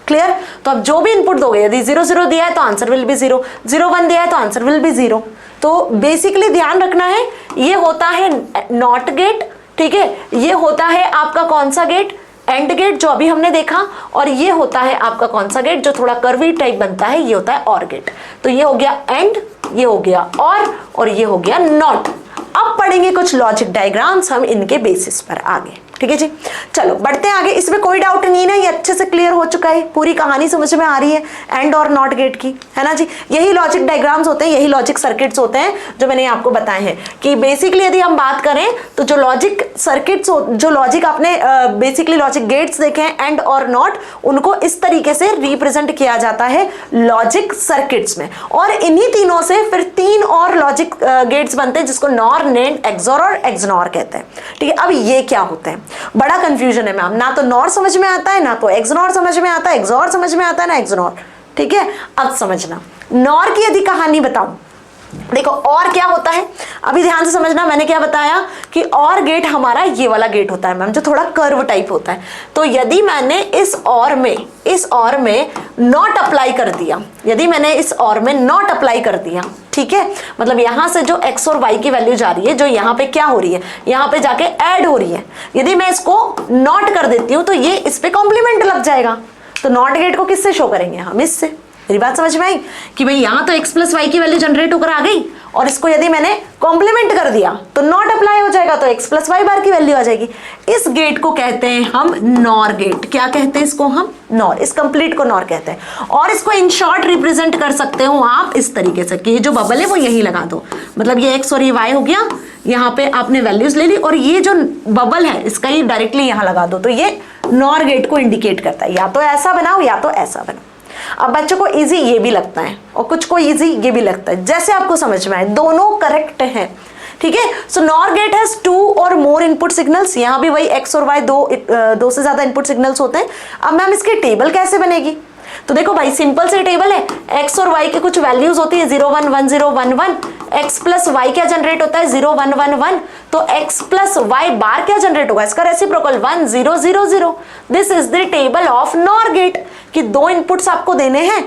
क्लियर? तो अब जो भी इनपुट दोगे, यदि 0 0 दिया है तो आंसर विल बी 0, 0 1 दिया है तो आंसर विल बी 0। तो बेसिकली ध्यान रखना है, ये होता है नॉट गेट। ठीक है, ये होता है आपका कौन सा गेट? एंड गेट, जो अभी हमने देखा। और ये होता है आपका कौन सा गेट? जो थोड़ा कर्वी टाइप बनता है, ये होता है और गेट। तो ये हो गया एंड ये हो गया और ये हो गया नॉट। अब पढ़ेंगे कुछ लॉजिक डायग्राम्स हम इनके बेसिस पर आगे, ठीक है जी। चलो बढ़ते हैं आगे, इसमें कोई डाउट नहीं है ना, ये अच्छे से क्लियर हो चुका है, पूरी कहानी समझ में आ रही है एंड और नॉट गेट की, है ना जी। यही लॉजिक डायग्राम्स होते हैं, यही लॉजिक सर्किट्स होते हैं जो मैंने आपको बताए हैं कि बेसिकली यदि हम बात करें तो जो लॉजिक सर्किट्स, जो लॉजिक आपने बेसिकली लॉजिक गेट्स देखे हैं एंड और नॉट, उनको इस तरीके से रिप्रेजेंट किया जाता है लॉजिक सर्किट्स में। और इन्हीं तीनों से फिर 3 और लॉजिक गेट्स बनते हैं जिसको नॉर, नेंड, एक्सॉर और एक्सनॉर कहते हैं, ठीक है। अब ये क्या होते हैं, बड़ा कंफ्यूजन है मैम, ना तो नॉर समझ में आता है, ना तो एक्सनॉर समझ में आता है, एक्सॉर समझ में आता है, ना एक्सनॉर, ठीक है। अब समझना, नॉर की यदि कहानी बताऊं, देखो और क्या होता है, अभी ध्यान से समझना, मैंने क्या बताया कि और गेट हमारा ये वाला गेट होता है मैम, जो थोड़ा कर्व टाइप होता है। तो यदि मैंने इस और में नॉट अप्लाई कर दिया, यदि मैंने इस और में नॉट अप्लाई कर दिया, ठीक है, मतलब यहां से जो x और y की वैल्यू जा रही है, जो यहाँ पे क्या हो रही है, यहाँ पे जाके ऐड हो रही है, यदि मैं इसको नॉट कर देती हूँ तो ये इस पे कॉम्प्लीमेंट लग जाएगा। तो नॉट गेट को किससे शो करेंगे हम, इससे। मेरी बात समझ में आई कि भाई यहाँ तो x प्लस वाई की वैल्यू जनरेट होकर आ गई और इसको यदि मैंने कॉम्प्लीमेंट कर दिया तो नॉट अप्लाई हो जाएगा, तो x प्लस वाई बार की वैल्यू आ जाएगी। इस गेट को कहते हैं हम नॉर गेट। क्या कहते हैं इसको हम, नॉर। इस कंप्लीट को नॉर कहते हैं। और इसको इन शॉर्ट रिप्रेजेंट कर सकते हो आप इस तरीके से कि ये जो बबल है वो यही लगा दो, मतलब ये x और ये y हो गया, यहाँ पे आपने वैल्यूज ले ली और ये जो बबल है इसका ये डायरेक्टली यहाँ लगा दो, तो ये नॉर गेट को इंडिकेट करता है। या तो ऐसा बनाओ या तो ऐसा बनाओ। अब बच्चों को इजी ये भी लगता है और कुछ को इजी ये भी लगता है, जैसे आपको समझ में आए, दोनों करेक्ट हैं, ठीक है। सो नॉर गेट हैज 2 और मोर इनपुट सिग्नल्स, यहाँ भी वही x और y दो से ज्यादा इनपुट सिग्नल्स होते हैं। अब मैम इसकी टेबल कैसे बनेगी, तो देखो भाई सिंपल से टेबल है, x और y की कुछ वैल्यूज होती है 0 1 1 0 1 1, x प्लस वाई क्या जनरेट होता है 0 1 1 1, तो x प्लस वाई बार क्या जनरेट होगा, इसका reciprocal 1 0 0 0। This is the table of NOR gate कि 2 इनपुट्स आपको देने हैं,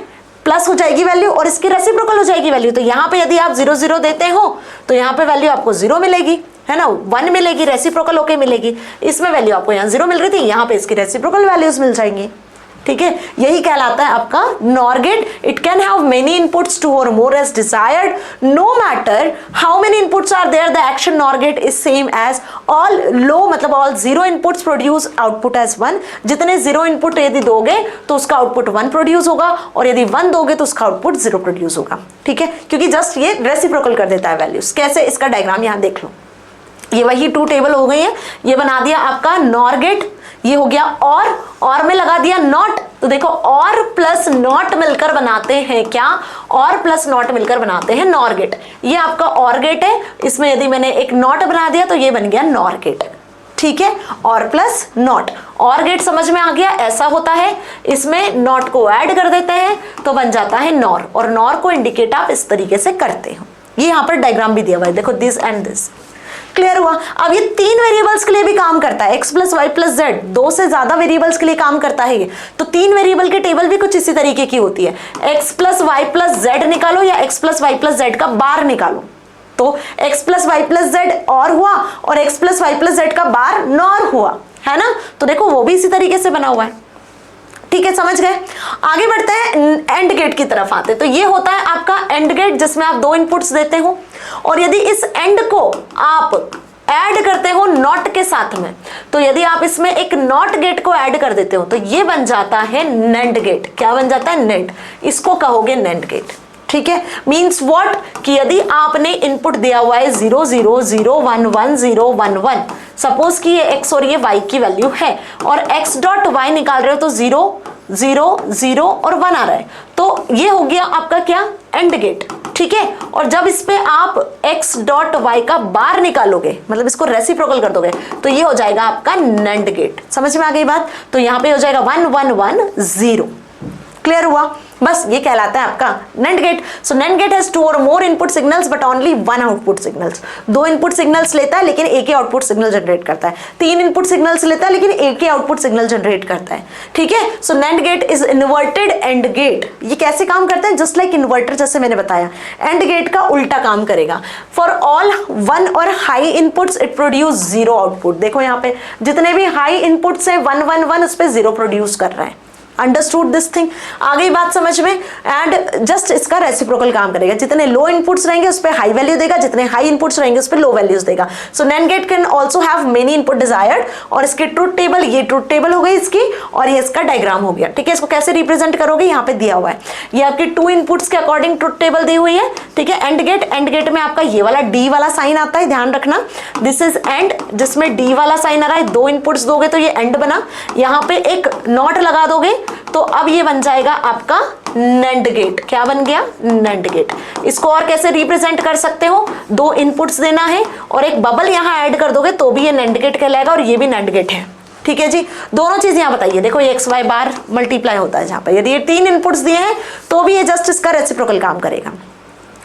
प्लस हो जाएगी वैल्यू और इसकी रेसिप्रोकल हो जाएगी वैल्यू। तो यहाँ पे यदि आप 0 0 देते हो तो यहाँ पे वैल्यू आपको 0 मिलेगी, है ना, 1 मिलेगी, रेसिप्रोकल होके मिलेगी। इसमें वैल्यू आपको यहाँ 0 मिल रही थी, यहाँ पे इसकी रेसिप्रोकल वैल्यूज मिल जाएंगी, ठीक है। यही कहलाता है आपका NOR gate. It can have many inputs 2 और more as desired, no matter how many inputs are there, the action NOR gate is same as all low, मतलब all 0 inputs produce output as 1। जितने 0 input यदि दोगे तो उसका output 1 produce होगा और यदि 1 दोगे तो उसका आउटपुट 0 प्रोड्यूस होगा, ठीक है, क्योंकि जस्ट ये रेसिप्रोकल कर देता है वैल्यूज। कैसे, इसका डायग्राम यहाँ देख लो, ये वही 2 टेबल हो गई है, ये बना दिया आपका नॉर गेट, ये हो गया और में लगा दिया नॉट। तो देखो और प्लस नॉट मिलकर बनाते हैं क्या, और प्लस नॉट मिलकर बनाते हैं नॉर गेट। ये आपका और गेट है, इसमें यदि मैंने एक नॉट बना दिया तो ये बन गया नॉर गेट, ठीक है। और प्लस नॉट, और गेट समझ में आ गया, ऐसा होता है, इसमें नॉट को ऐड कर देते हैं तो बन जाता है नॉर, और नॉर को इंडिकेट आप इस तरीके से करते हो। ये यहाँ पर डायग्राम भी दिया हुआ है, देखो दिस एंड दिस, क्लियर हुआ। अब ये 3 वेरिएबल्स के लिए भी काम करता है, x plus Y plus Z, 2 से ज्यादा वेरिएबल्स के लिए काम करता है ये। तो 3 वेरिएबल की टेबल भी कुछ इसी तरीके की होती है, x plus Y plus Z निकालो या x plus Y plus Z का बार निकालो, तो x plus Y plus Z और हुआ और x plus Y plus Z का बार नॉर हुआ, है ना। तो देखो वो भी इसी तरीके से बना हुआ है, ठीक है, समझ गए। आगे बढ़ते हैं, एंड गेट की तरफ आते हैं। तो ये होता है आपका एंड गेट जिसमें आप 2 इनपुट्स देते हो और यदि इस एंड को आप ऐड करते हो नॉट के साथ में, तो यदि आप इसमें एक नॉट गेट को ऐड कर देते हो तो ये बन जाता है नेंड गेट। क्या बन जाता है, नेंड, इसको कहोगे नेंड गेट, ठीक है। मीन्स व्हाट, कि यदि आपने इनपुट दिया हुआ है 0 0 0 1 1 0 1 1, सपोज कि ये x और ये y की वैल्यू है और x डॉट y निकाल रहे हो तो 0 0 0 और 1 आ रहा है, तो ये हो गया आपका क्या, एंड गेट, ठीक है। और जब इस पे आप x डॉट y का बार निकालोगे, मतलब इसको रेसिप्रोकल कर दोगे, तो ये हो जाएगा आपका नेंड गेट। समझ में आ गई बात। तो यहाँ पे हो जाएगा 1 1 1 0, क्लियर हुआ। बस ये कहलाता है आपका NAND gate. So NAND gate has 2 और more input signals but only 1 output signals. 2 input signals लेता है लेकिन एक ही आउटपुट सिग्नल जनरेट करता है, 3 इनपुट सिग्नल्स लेता है लेकिन एक ही आउटपुट सिग्नल जनरेट करता है, ठीक है। So NAND gate is inverted AND gate. ये कैसे काम करते हैं, जस्ट लाइक इन्वर्टर, जैसे मैंने बताया, एंड गेट का उल्टा काम करेगा। फॉर ऑल 1 और high inputs it produce 0 output. देखो यहाँ पे जितने भी हाई इनपुट्स हैं 1 1 1, उस पर 0 प्रोड्यूस कर रहा है। Understood this thing? आ गई बात समझ में? एंड जस्ट इसका रेसिप्रोकल काम करेगा, जितने लो इनपुट्स रहेंगे उस पर हाई वैल्यू देगा, जितने हाई इनपुट्स रहेंगे उस पर लो वैल्यूज देगा. सो NAND get can also have many input desired. और इसकी ट्रुथ टेबल, ये ट्रुथ टेबल हो गई इसकी, और ये इसका डायग्राम हो गया. ठीक है, इसको कैसे रिप्रेजेंट करोगे, यहाँ पे दिया हुआ है. ये आपकी 2 इनपुट्स के अकॉर्डिंग ट्रुथ टेबल दी हुई है. ठीक है, एंड गेट में आपका ये वाला डी वाला साइन आता है, ध्यान रखना. दिस इज एंड, जिसमें डी वाला साइन आ रहा है. 2 इनपुट्स दोगे तो ये एंड बना. यहाँ पे एक नॉट लगा दोगे तो अब ये बन जाएगा आपका NAND गेट. क्या बन गया? NAND gate. इसको और कैसे रिप्रेजेंट कर सकते हो? 2 इनपुट्स देना है और एक बबल यहाँ ऐड कर दोगे तो भी ये NAND गेट कहलाएगा, और ये भी NAND गेट है. ठीक है जी, दोनों चीज यहाँ बताइए. देखो ये XY बार मल्टीप्लाई होता है जहां पर, यदि ये 3 इनपुट्स दिए हैं तो भी ये जस्ट इसका रेसिप्रोकल काम करेगा.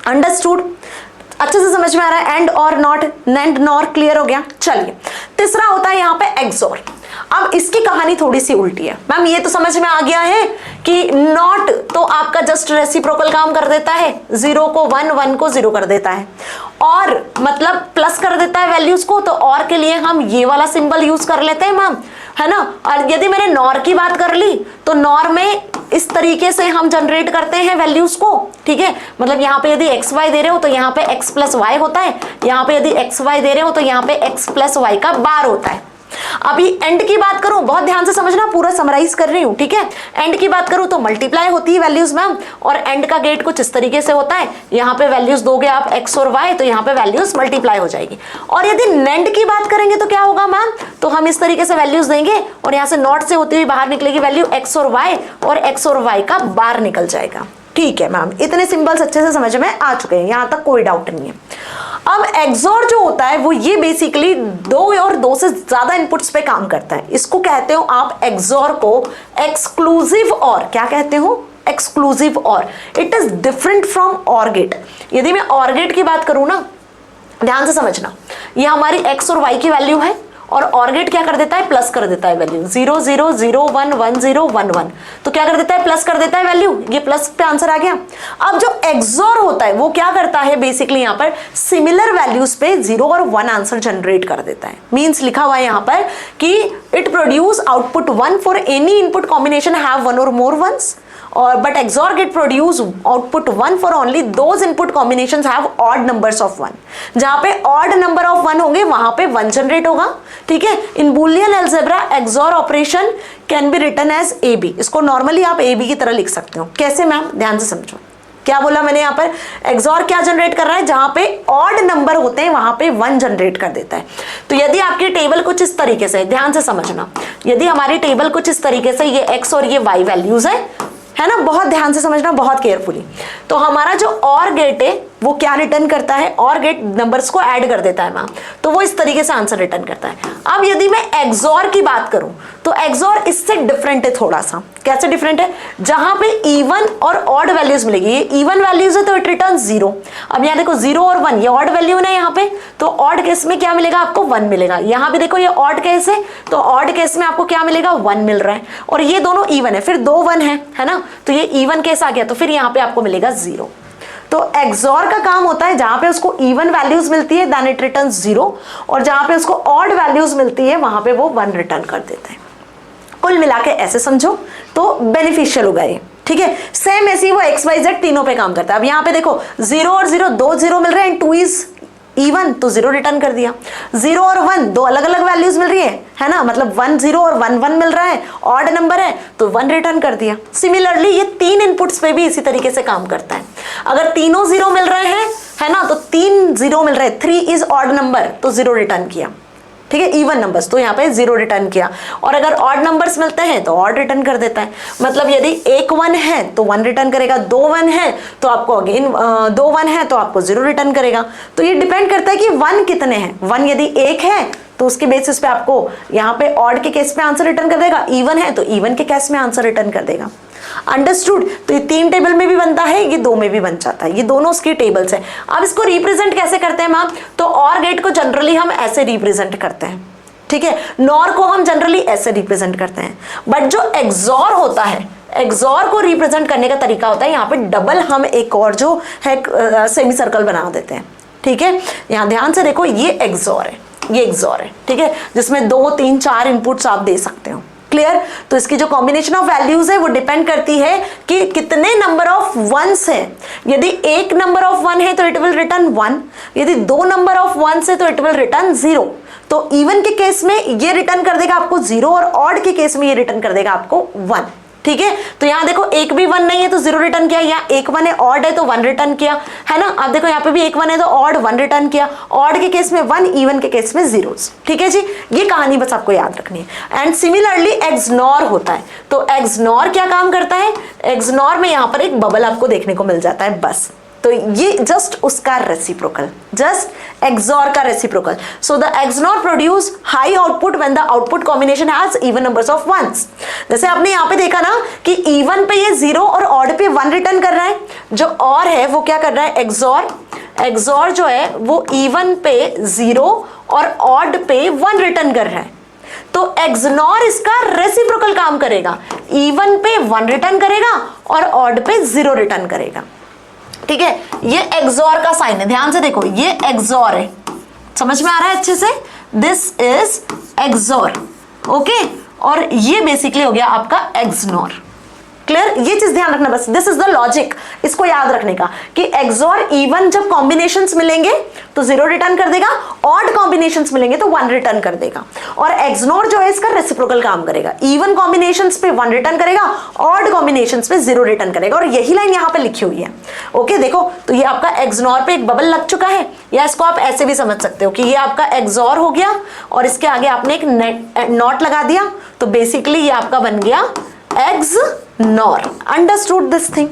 अंडरस्टूड? अच्छे से समझ में आ रहा है? एंड और नॉट, NAND नॉर क्लियर हो गया. चलिए, तीसरा होता है यहाँ पे XOR. अब इसकी कहानी थोड़ी सी उल्टी है. मैम ये तो समझ में आ गया है कि नॉट तो आपका जस्ट रेसिप्रोकल काम कर देता है, 0 को 1, 1 को 0 कर देता है, और मतलब प्लस कर देता है वैल्यूज को. तो और के लिए हम ये वाला सिंबल यूज कर लेते हैं मैम, है ना. और यदि मैंने नॉर की बात कर ली तो नॉर में इस तरीके से हम जनरेट करते हैं वैल्यूज को. ठीक है, मतलब यहाँ पे यदि XY दे रहे हो तो यहाँ पे X प्लस Y होता है, यहाँ पे यदि XY दे रहे हो तो यहाँ पे X प्लस Y का बार होता है. अभी एंड की बात करूं, बहुत ध्यान से समझना, पूरा समराइज कर रही हूं. ठीक है, एंड की बात करूं तो मल्टीप्लाई होती है वैल्यूज मैम, और एंड का गेट कुछ इस तरीके से होता है. यहाँ पे वैल्यूज दोगे आप X और Y तो यहाँ पे वैल्यूज मल्टीप्लाई हो जाएगी. और यदि NAND की बात करेंगे तो क्या होगा मैम, तो हम इस तरीके से वैल्यूज देंगे और यहाँ से नॉट से होती हुई बाहर निकलेगी वैल्यू X और Y, और X और Y का बार निकल जाएगा. ठीक है मैम, इतने सिंबल्स अच्छे से समझ में आ चुके हैं, यहां तक कोई डाउट नहीं है. अब XOR जो होता है वो ये बेसिकली 2 और 2 से ज्यादा इनपुट्स पे काम करता है. इसको कहते हो आप XOR को एक्सक्लूसिव और. क्या कहते हो? Exclusive OR. It is different from OR gate. यदि मैं OR गेट की बात करूं ना, ध्यान से समझना, ये हमारी X और Y की वैल्यू है, और OR गेट क्या कर देता है? प्लस कर देता है वैल्यू. 0 0 0 1 1 0 1 1, तो क्या कर देता है? प्लस कर देता है वैल्यू. ये प्लस पे आंसर आ गया. अब जो XOR होता है वो क्या करता है बेसिकली, यहाँ पर सिमिलर वैल्यूज पे 0 और 1 आंसर जनरेट कर देता है. मींस लिखा हुआ है यहाँ पर कि it produce output 1 for any input combination have 1 or more ones, और but XOR gate produce output 1 for only those input combinations have odd numbers of 1. जहां पे ऑड नंबर ऑफ 1 होंगे वहां पे 1 जनरेट होगा. ठीक है, in Boolean algebra XOR operation can be written as AB. इसको नॉर्मली आप AB की तरह लिख सकते हो. कैसे मैम? ध्यान से समझो. क्या बोला मैंने यहाँ पर? XOR क्या जनरेट कर रहा है? जहां पे ऑड नंबर होते हैं वहां पे 1 जनरेट कर देता है. तो यदि आपकी टेबल कुछ इस तरीके से, ध्यान से समझना, यदि हमारी टेबल कुछ इस तरीके से, ये X और ये Y वैल्यूज है ना, बहुत ध्यान से समझना, बहुत केयरफुली. तो हमारा जो OR गेट है वो क्या रिटर्न करता है? OR गेट नंबर्स को ऐड कर देता है मैम, तो वो इस तरीके से आंसर रिटर्न करता है. अब यदि मैं XOR की बात करूं तो XOR इससे डिफरेंट है थोड़ा सा. कैसे डिफरेंट है? जहां पे इवन और ऑड वैल्यूज मिलेगी. ये इवन वैल्यूज है तो इट रिटर्न 0. अब यहाँ देखो 0 और 1 ये ऑड वैल्यू है यहाँ पे, तो ऑड केस में क्या मिलेगा आपको? 1 मिलेगा. यहाँ भी देखो ये ऑड केस है तो ऑड केस में आपको क्या मिलेगा? 1 मिल रहा है. और ये दोनों इवन है, फिर 2 1 है ना, तो ये इवन केस आ गया, तो फिर यहाँ पे आपको मिलेगा 0. तो XOR का काम होता है जहां पे उसको इवन वैल्यूज मिलती है देन इट रिटर्न 0, और जहां पे उसको ऑड वैल्यूज मिलती है वहां पे वो 1 रिटर्न कर देता है. कुल मिला के ऐसे समझो तो बेनिफिशियल होगा ये. ठीक है, सेम ऐसे ही वो XYZ तीनों पे काम करता है. अब यहाँ पे देखो 0 और 0 2 0 मिल रहे हैं, 2 इज इवन तो 0 रिटर्न कर दिया. 0 और 1 दो अलग अलग वैल्यूज मिल रही है ना, मतलब 1 0 और 1 1 मिल रहा है, ऑड नंबर है तो 1 रिटर्न कर दिया. सिमिलरली ये 3 इनपुट्स पे भी इसी तरीके से काम करता है. अगर तीनों 0 मिल रहे हैं है ना, तो 3 0 मिल रहे हैं, 3 इज ऑड नंबर तो 0 रिटर्न किया. ठीक है, इवन नंबर्स तो यहाँ पे 0 रिटर्न किया, और अगर ऑड नंबर्स मिलते हैं तो ऑड रिटर्न कर देता है. मतलब यदि 1 1 है तो 1 रिटर्न करेगा, 2 1 है तो आपको अगेन 2 1 है तो आपको 0 रिटर्न करेगा. तो ये डिपेंड करता है कि 1 कितने हैं. 1 यदि 1 है तो उसके बेसिस पे आपको यहाँ पे ऑड के केस में आंसर रिटर्न कर देगा, इवन है तो इवन के केस में आंसर रिटर्न कर देगा. अंडरस्टूड? तो ये 3 टेबल में भी बनता है, ये 2 में भी बन जाता है, ये दोनों उसकी टेबल्स है. अब इसको रिप्रेजेंट कैसे करते हैं मैम? तो OR गेट को जनरली हम ऐसे रिप्रेजेंट करते हैं. ठीक है, नॉर को हम जनरली ऐसे रिप्रेजेंट करते हैं. बट जो XOR होता है, XOR को रिप्रेजेंट करने का तरीका होता है, यहाँ पे डबल हम एक और जो है सेमी सर्कल बना देते हैं. ठीक है, यहाँ ध्यान से देखो, ये XOR है, ये XOR है. ठीक है, जिसमें 2 3 4 इनपुट्स आप दे सकते हो. क्लियर? तो इसकी जो कॉम्बिनेशन ऑफ वैल्यूज है वो डिपेंड करती है कि कितने नंबर ऑफ वंस है। यदि एक नंबर ऑफ वन है तो इट विल रिटर्न 1, यदि दो नंबर ऑफ वंस है तो इट विल रिटर्न 0। तो इवन के केस में ये रिटर्न कर देगा आपको 0 और ऑड के केस में ये रिटर्न कर देगा आपको 1। ठीक है, तो यहां देखो एक भी 1 नहीं है तो 0 रिटर्न किया, या एक 1 है ऑड है तो 1 रिटर्न किया, है ना। अब देखो यहाँ पे भी एक 1 है तो ऑड 1 रिटर्न किया, ऑड के केस में 1, इवन के केस में 0। ठीक है जी, ये कहानी बस आपको याद रखनी है। एंड सिमिलरली एक्सनॉर होता है, तो एक्सनॉर क्या काम करता है? एक्सनॉर में यहाँ पर एक बबल आपको देखने को मिल जाता है बस। तो ये जस्ट उसका रेसिप्रोकल, जस्ट एक्सॉर का reciprocal. So the XNOR produce high output when the output combination has even numbers of ones. जैसे आपने यहाँ पे देखा ना कि इवन पे ये 0 और ऑड पे 1 रिटर्न कर रहा है, जो और है वो क्या कर रहा है? एक्सॉर। एक्सॉर जो है वो इवन पे 0 और ऑड पे 1 रिटर्न कर रहा है, तो एक्सनॉर इसका रेसिप्रोकल काम करेगा, इवन पे 1 रिटर्न करेगा और ऑड पे 0 रिटर्न करेगा। ठीक है, ये एक्सॉर का साइन है, ध्यान से देखो, ये एक्सॉर है, समझ में आ रहा है अच्छे से? This is XOR, okay. और ये बेसिकली हो गया आपका एक्सनॉर। क्लियर? ये चीज ध्यान रखना बस, दिस इज द लॉजिक, इसको याद रखने का कि एक्सॉर इवन जब कॉम्बिनेशंस मिलेंगे तो 0 रिटर्न कर देगा, ऑड कॉम्बिनेशंस मिलेंगे तो 1 रिटर्न कर देगा, और एक्सनॉर जो है इसका रेसिप्रोकल काम करेगा, इवन कॉम्बिनेशंस पे 1 रिटर्न करेगा, ऑड कॉम्बिनेशंस पे 0 रिटर्न करेगा। और यही लाइन यहाँ पे लिखी हुई है, ओके। देखो तो ये आपका एक्सनॉर पे एक बबल लग चुका है, या इसको आप ऐसे भी समझ सकते हो कि ये आपका एक्सॉर हो गया और इसके आगे आपने एक नॉट लगा दिया, तो बेसिकली ये आपका बन गया एक्सनॉर। Understood this thing?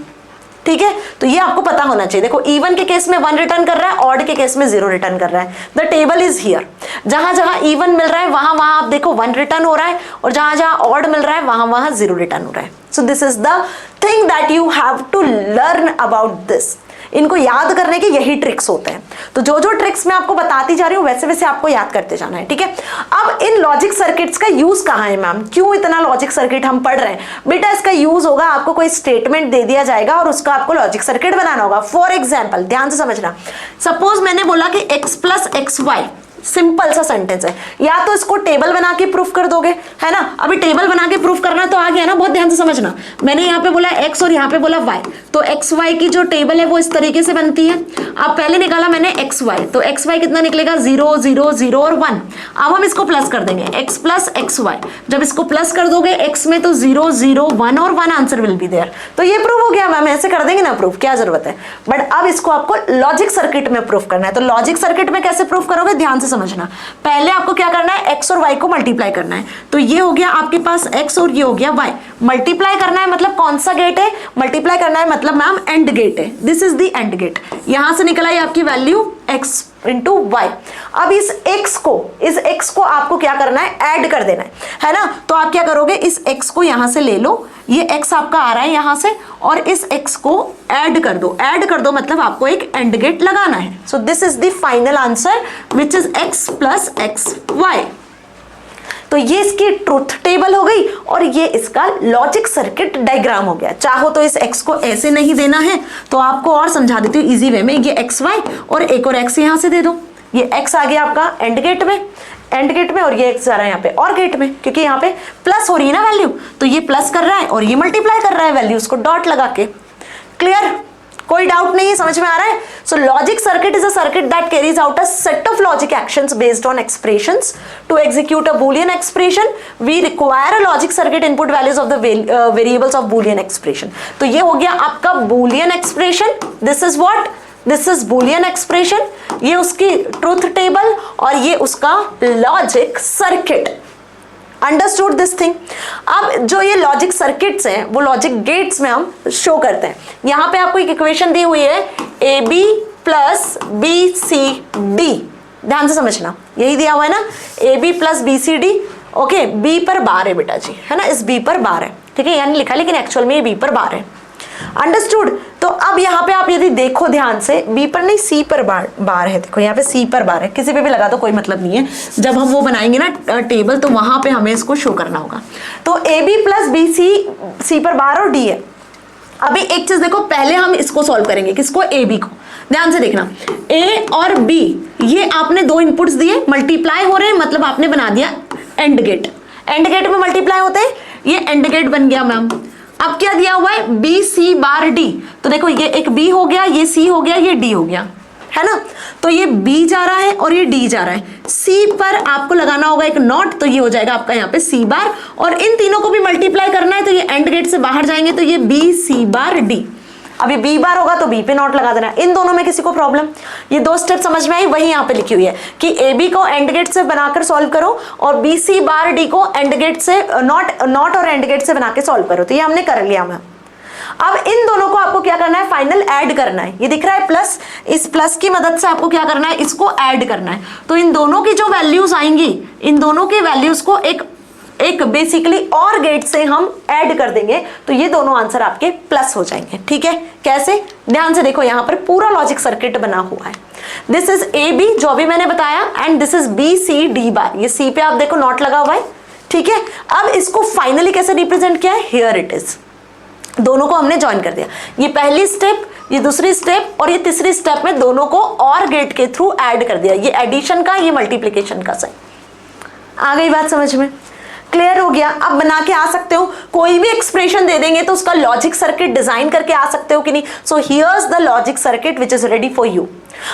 ठीक है, तो ये आपको पता होना चाहिए। देखो इवन के केस में 1 रिटर्न कर रहा है, ऑड के केस में 0 रिटर्न कर रहा है। द टेबल इज हियर, जहां जहां इवन मिल रहा है वहां वहां आप देखो 1 रिटर्न हो रहा है, और जहां जहां ऑड मिल रहा है वहां वहां 0 रिटर्न हो रहा है। So this is the thing that you have to learn about this. इनको याद करने के यही ट्रिक्स होते हैं, तो जो जो ट्रिक्स मैं आपको बताती जा रही हूँ वैसे वैसे आपको याद करते जाना है। ठीक है, अब इन लॉजिक सर्किट्स का यूज कहाँ है मैम? क्यों इतना लॉजिक सर्किट हम पढ़ रहे हैं? बेटा इसका यूज होगा, आपको कोई स्टेटमेंट दे दिया जाएगा और उसका आपको लॉजिक सर्किट बनाना होगा। फॉर एग्जाम्पल, ध्यान से समझना, सपोज मैंने बोला कि x plus x Y, simple सा सेंटेंस है, या तो इसको टेबल बना के प्रूफ कर दोगे, है ना। अभी टेबल बना के प्रूफ करना तो आ गया ना, बहुत ध्यान से समझना। मैंने यहाँ पे बोला x और यहाँ पे बोला y, तो एक्स वाई की जो टेबल है वो इस तरीके से बनती है। अब पहले निकाला मैंने एक्स वाई, तो एक्स वाई कितना निकलेगा? 0 0 0 और 1। अब हम इसको प्लस कर देंगे, x प्लस एक्स वाई। जब इसको प्लस कर दोगे x में, तो 0 0 1 और 1 आंसर विल बी देयर। तो ये प्रूफ हो गया मैम, ऐसे कर देंगे ना प्रूफ, क्या जरूरत है। बट अब इसको आपको लॉजिक सर्किट में प्रूफ करना है, तो लॉजिक सर्किट में कैसे प्रूफ करोगे? ध्यान से समझना। पहले आपको क्या करना है? x और y को मल्टीप्लाई करना है, तो ये हो गया आपके पास x और ये हो गया y। मल्टीप्लाई करना है मतलब कौन सा गेट है? मल्टीप्लाई करना है मतलब मैम एंड गेट है, this is the AND gate. यहां से निकल आई आपकी वैल्यू x इंटू वाई। अब इस x को आपको क्या करना है? ऐड कर देना है ना। तो आप क्या करोगे? इस x को यहां से ले लो, ये x आपका आ रहा है यहां से, और इस x को ऐड कर दो। ऐड कर दो मतलब आपको एक एंड गेट लगाना है। So this is the final answer which is x plus x Y. तो ये इसकी ट्रुथ टेबल हो गई और ये इसका लॉजिक सर्किट डायग्राम हो गया। चाहो तो इस x को ऐसे नहीं देना है तो आपको और समझा देती हूँ इजी वे में, ये एक्स वाई और एक और x यहां से दे दो। ये x आ गया आपका एंड गेट में और ये x जा रहा है यहाँ पे और गेट में, क्योंकि यहाँ पे प्लस हो रही है ना वैल्यू, तो ये प्लस कर रहा है और ये मल्टीप्लाई कर रहा है वैल्यूज को डॉट लगा के। क्लियर? कोई डाउट नहीं है? समझ में आ रहा है? So logic circuit is a circuit that carries out a set of logic actions based on expressions to execute a Boolean expression. We require a logic circuit input values of the variables of Boolean expression. तो ये हो गया आपका Boolean expression. This is what? This is Boolean expression. ये उसकी truth table और ये उसका logic circuit. Understood this thing? अब जो ये लॉजिक सर्किट्स हैं वो लॉजिक गेट्स में हम शो करते हैं। यहाँ पे आपको एक इक्वेशन दी हुई है AB प्लस BCD, ध्यान से समझना, यही दिया हुआ है ना, AB plus BCD। Okay, B पर बार है बेटा जी, है ना, इस B पर बार है, ठीक है, यानी लिखा लेकिन एक्चुअल में ये B पर बार है। अंडरस्टूड? तो अब यहाँ पे आप यदि देखो ध्यान से, B पर नहीं C पर बार है, देखो यहाँ पे C पर बार है, किसी पे भी लगा तो कोई मतलब नहीं है। जब हम वो बनाएंगे ना टेबल तो वहां पे हमें इसको शो करना होगा। तो AB प्लस BC, C पर बार और D है। अभी एक चीज देखो, पहले हम इसको सॉल्व करेंगे, किसको? AB को। ध्यान से देखना, A और B ये आपने दो इनपुट्स दिए, मल्टीप्लाई हो रहे हैं मतलब आपने बना दिया एंड गेट। एंड गेट में मल्टीप्लाई होते हैं, ये एंड गेट बन गया मैम। अब क्या दिया हुआ है, बी सी बार डी, तो देखो ये एक बी हो गया, ये सी हो गया, ये डी हो गया, है ना। तो ये बी जा रहा है और ये डी जा रहा है, सी पर आपको लगाना होगा एक नॉट, तो ये हो जाएगा आपका यहाँ पे सी बार, और इन तीनों को भी मल्टीप्लाई करना है, तो ये एंड गेट से बाहर जाएंगे, तो ये बी सी बार डी। अभी बी बार होगा तो बी पे नॉट लगा देना। इन दोनों में किसी को प्रॉब्लम, ये दो स्टेप समझ में आई, वही यहाँ पे लिखी हुई है कि ए बी को एंड गेट से बनाकर सॉल्व करो और बी सी बार डी को एंड गेट से नॉट और एंड गेट से बना के सॉल्व करो। तो ये हमने कर लिया मैम। अब इन दोनों को आपको क्या करना है, फाइनल ऐड करना है। ये दिख रहा है प्लस, इस प्लस की मदद से आपको क्या करना है, इसको ऐड करना है। तो इन दोनों की जो वैल्यूज आएंगी, इन दोनों के वैल्यूज को एक बेसिकली और गेट से हम ऐड कर देंगे, तो ये दोनों आंसर आपके प्लस हो जाएंगे। ठीक है, कैसे, ध्यान से देखो, यहां पर पूरा लॉजिक सर्किट बना हुआ है। दिस इज ए बी जो अभी मैंने बताया, and this is B C D bar. ये सी पे आप देखो नॉट लगा हुआ है। ठीक है, अब इसको फाइनली कैसे रिप्रेजेंट किया है, हियर इट इज। दोनों को हमने ज्वाइन कर दिया, ये पहली स्टेप, ये दूसरी स्टेप और ये तीसरी स्टेप में दोनों को और गेट के थ्रू ऐड कर दिया। ये एडिशन का, ये मल्टीप्लीकेशन का। सही आ गई बात समझ में, क्लियर हो गया। अब बना के आ सकते हो, कोई भी एक्सप्रेशन दे देंगे तो उसका लॉजिक सर्किट डिजाइन करके आ सकते हो कि नहीं। So here's the logic circuit which is ready for you.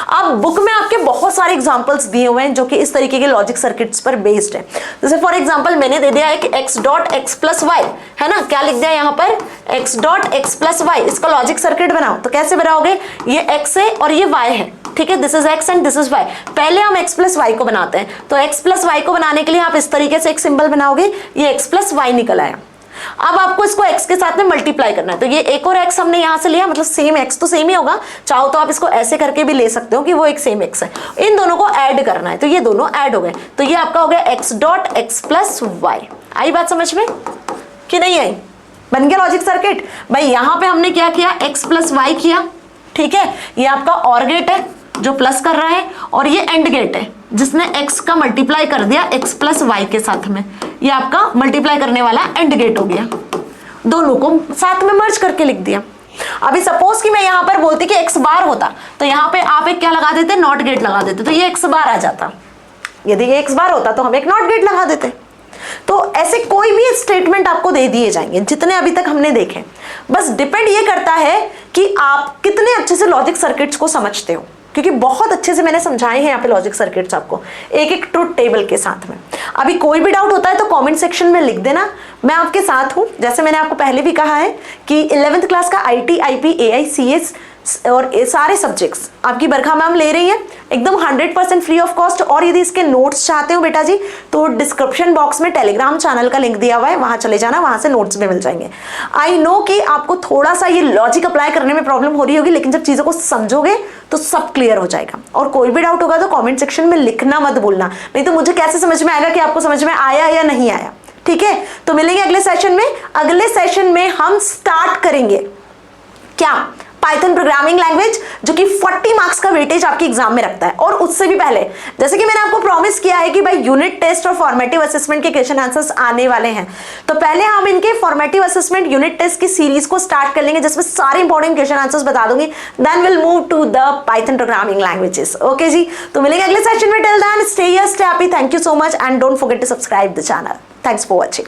अब बुक में आपके बहुत सारे एग्जांपल्स दिए हुए हैं जो कि इस तरीके के लॉजिक सर्किट्स पर बेस्ड है। जैसे फॉर एग्जांपल मैंने दे दिया है कि x dot x plus Y, है ना, क्या लिख दिया यहाँ पर, x dot x plus Y, इसका लॉजिक सर्किट बनाओ। तो कैसे बनाओगे, ये x है और ये y है, ठीक है, this is x and this is y। पहले हम x प्लस वाई को बनाते हैं, तो x प्लस वाई को बनाने के लिए आप इस तरीके से एक सिंबल बनाओगे, ये x प्लस वाई निकल आया। अब आपको इसको x के साथ में मल्टीप्लाई करना है, तो ये एक और x हमने यहां से लिया, मतलब सेम x तो सेम ही होगा, चाहो तो आप इसको ऐसे करके भी ले सकते हो कि वो एक सेम x है। इन दोनों को ऐड करना है, तो ये दोनों ऐड हो गए, तो ये आपका हो गया x dot x plus y. आई बात समझ में कि नहीं आई, बन गया लॉजिक सर्किट। भाई यहां पे हमने क्या किया, x प्लस वाई किया, ठीक है, ये आपका और गेट है जो प्लस कर रहा है, और ये एंड गेट है जिसने x का मल्टीप्लाई कर दिया x प्लस वाई के साथ में, ये आपका मल्टीप्लाई करने वाला एंड गेट हो गया। दोनों को साथ में मर्ज करके लिख दिया। अभी सपोज कि मैं यहां पर बोलती कि x बार होता, तो यहां पे आप एक क्या लगा देते, नॉट गेट लगा देते, तो ये x बार आ जाता। यदि ये x बार होता तो हम एक नॉट गेट लगा देते। तो ऐसे कोई भी स्टेटमेंट आपको दे दिए जाएंगे जितने अभी तक हमने देखे। बस डिपेंड ये करता है कि आप कितने अच्छे से लॉजिक सर्किट्स को समझते हो, क्योंकि बहुत अच्छे से मैंने समझाए हैं यहाँ पे लॉजिक सर्किट्स आपको एक एक ट्रुथ टेबल के साथ में। अभी कोई भी डाउट होता है तो कमेंट सेक्शन में लिख देना, मैं आपके साथ हूँ। जैसे मैंने आपको पहले भी कहा है कि 11th क्लास का IT, IP, AI, CS और ये सारे सब्जेक्ट्स आपकी बरखा मैम ले रही है एकदम 100% फ्री ऑफ कॉस्ट। और यदि इसके नोट्स चाहते हो बेटा जी, तो डिस्क्रिप्शन बॉक्स में टेलीग्राम चैनल का लिंक दिया हुआ है, वहां चले जाना, वहां से नोट्स भी मिल जाएंगे। आई नो कि आपको थोड़ा सा ये लॉजिक अप्लाई करने में प्रॉब्लम हो रही होगी, लेकिन जब चीजों को समझोगे तो सब क्लियर हो जाएगा। और कोई भी डाउट होगा तो कॉमेंट सेक्शन में लिखना मत भूलना, नहीं तो मुझे कैसे समझ में आएगा कि आपको समझ में आया या नहीं आया। ठीक है, तो मिलेंगे अगले सेशन में। अगले सेशन में हम स्टार्ट करेंगे क्या, पाइथन प्रोग्रामिंग लैंग्वेज, जो कि 40 मार्क्स का वेटेज आपके एग्जाम में रखता है। और उससे भी पहले, जैसे कि मैंने आपको प्रॉमिस किया है कि भाई यूनिट टेस्ट और फॉर्मेटिव असेसमेंट के क्वेश्चन आंसर्स आने वाले हैं, तो पहले हम इनके फॉर्मेटिव असेसमेंट यूनिट टेस्ट की सीरीज को स्टार्ट कर लेंगे, जिसमें सारे इंपॉर्टेंट क्वेश्चन आंसर्स बता दूंगी। Then will move to the Python programming languages. Okay जी, तो मिलेंगे अगले सेशन में। Till then stay here, stay happy, thank you so much and don't forget to subscribe the channel. Thanks for watching.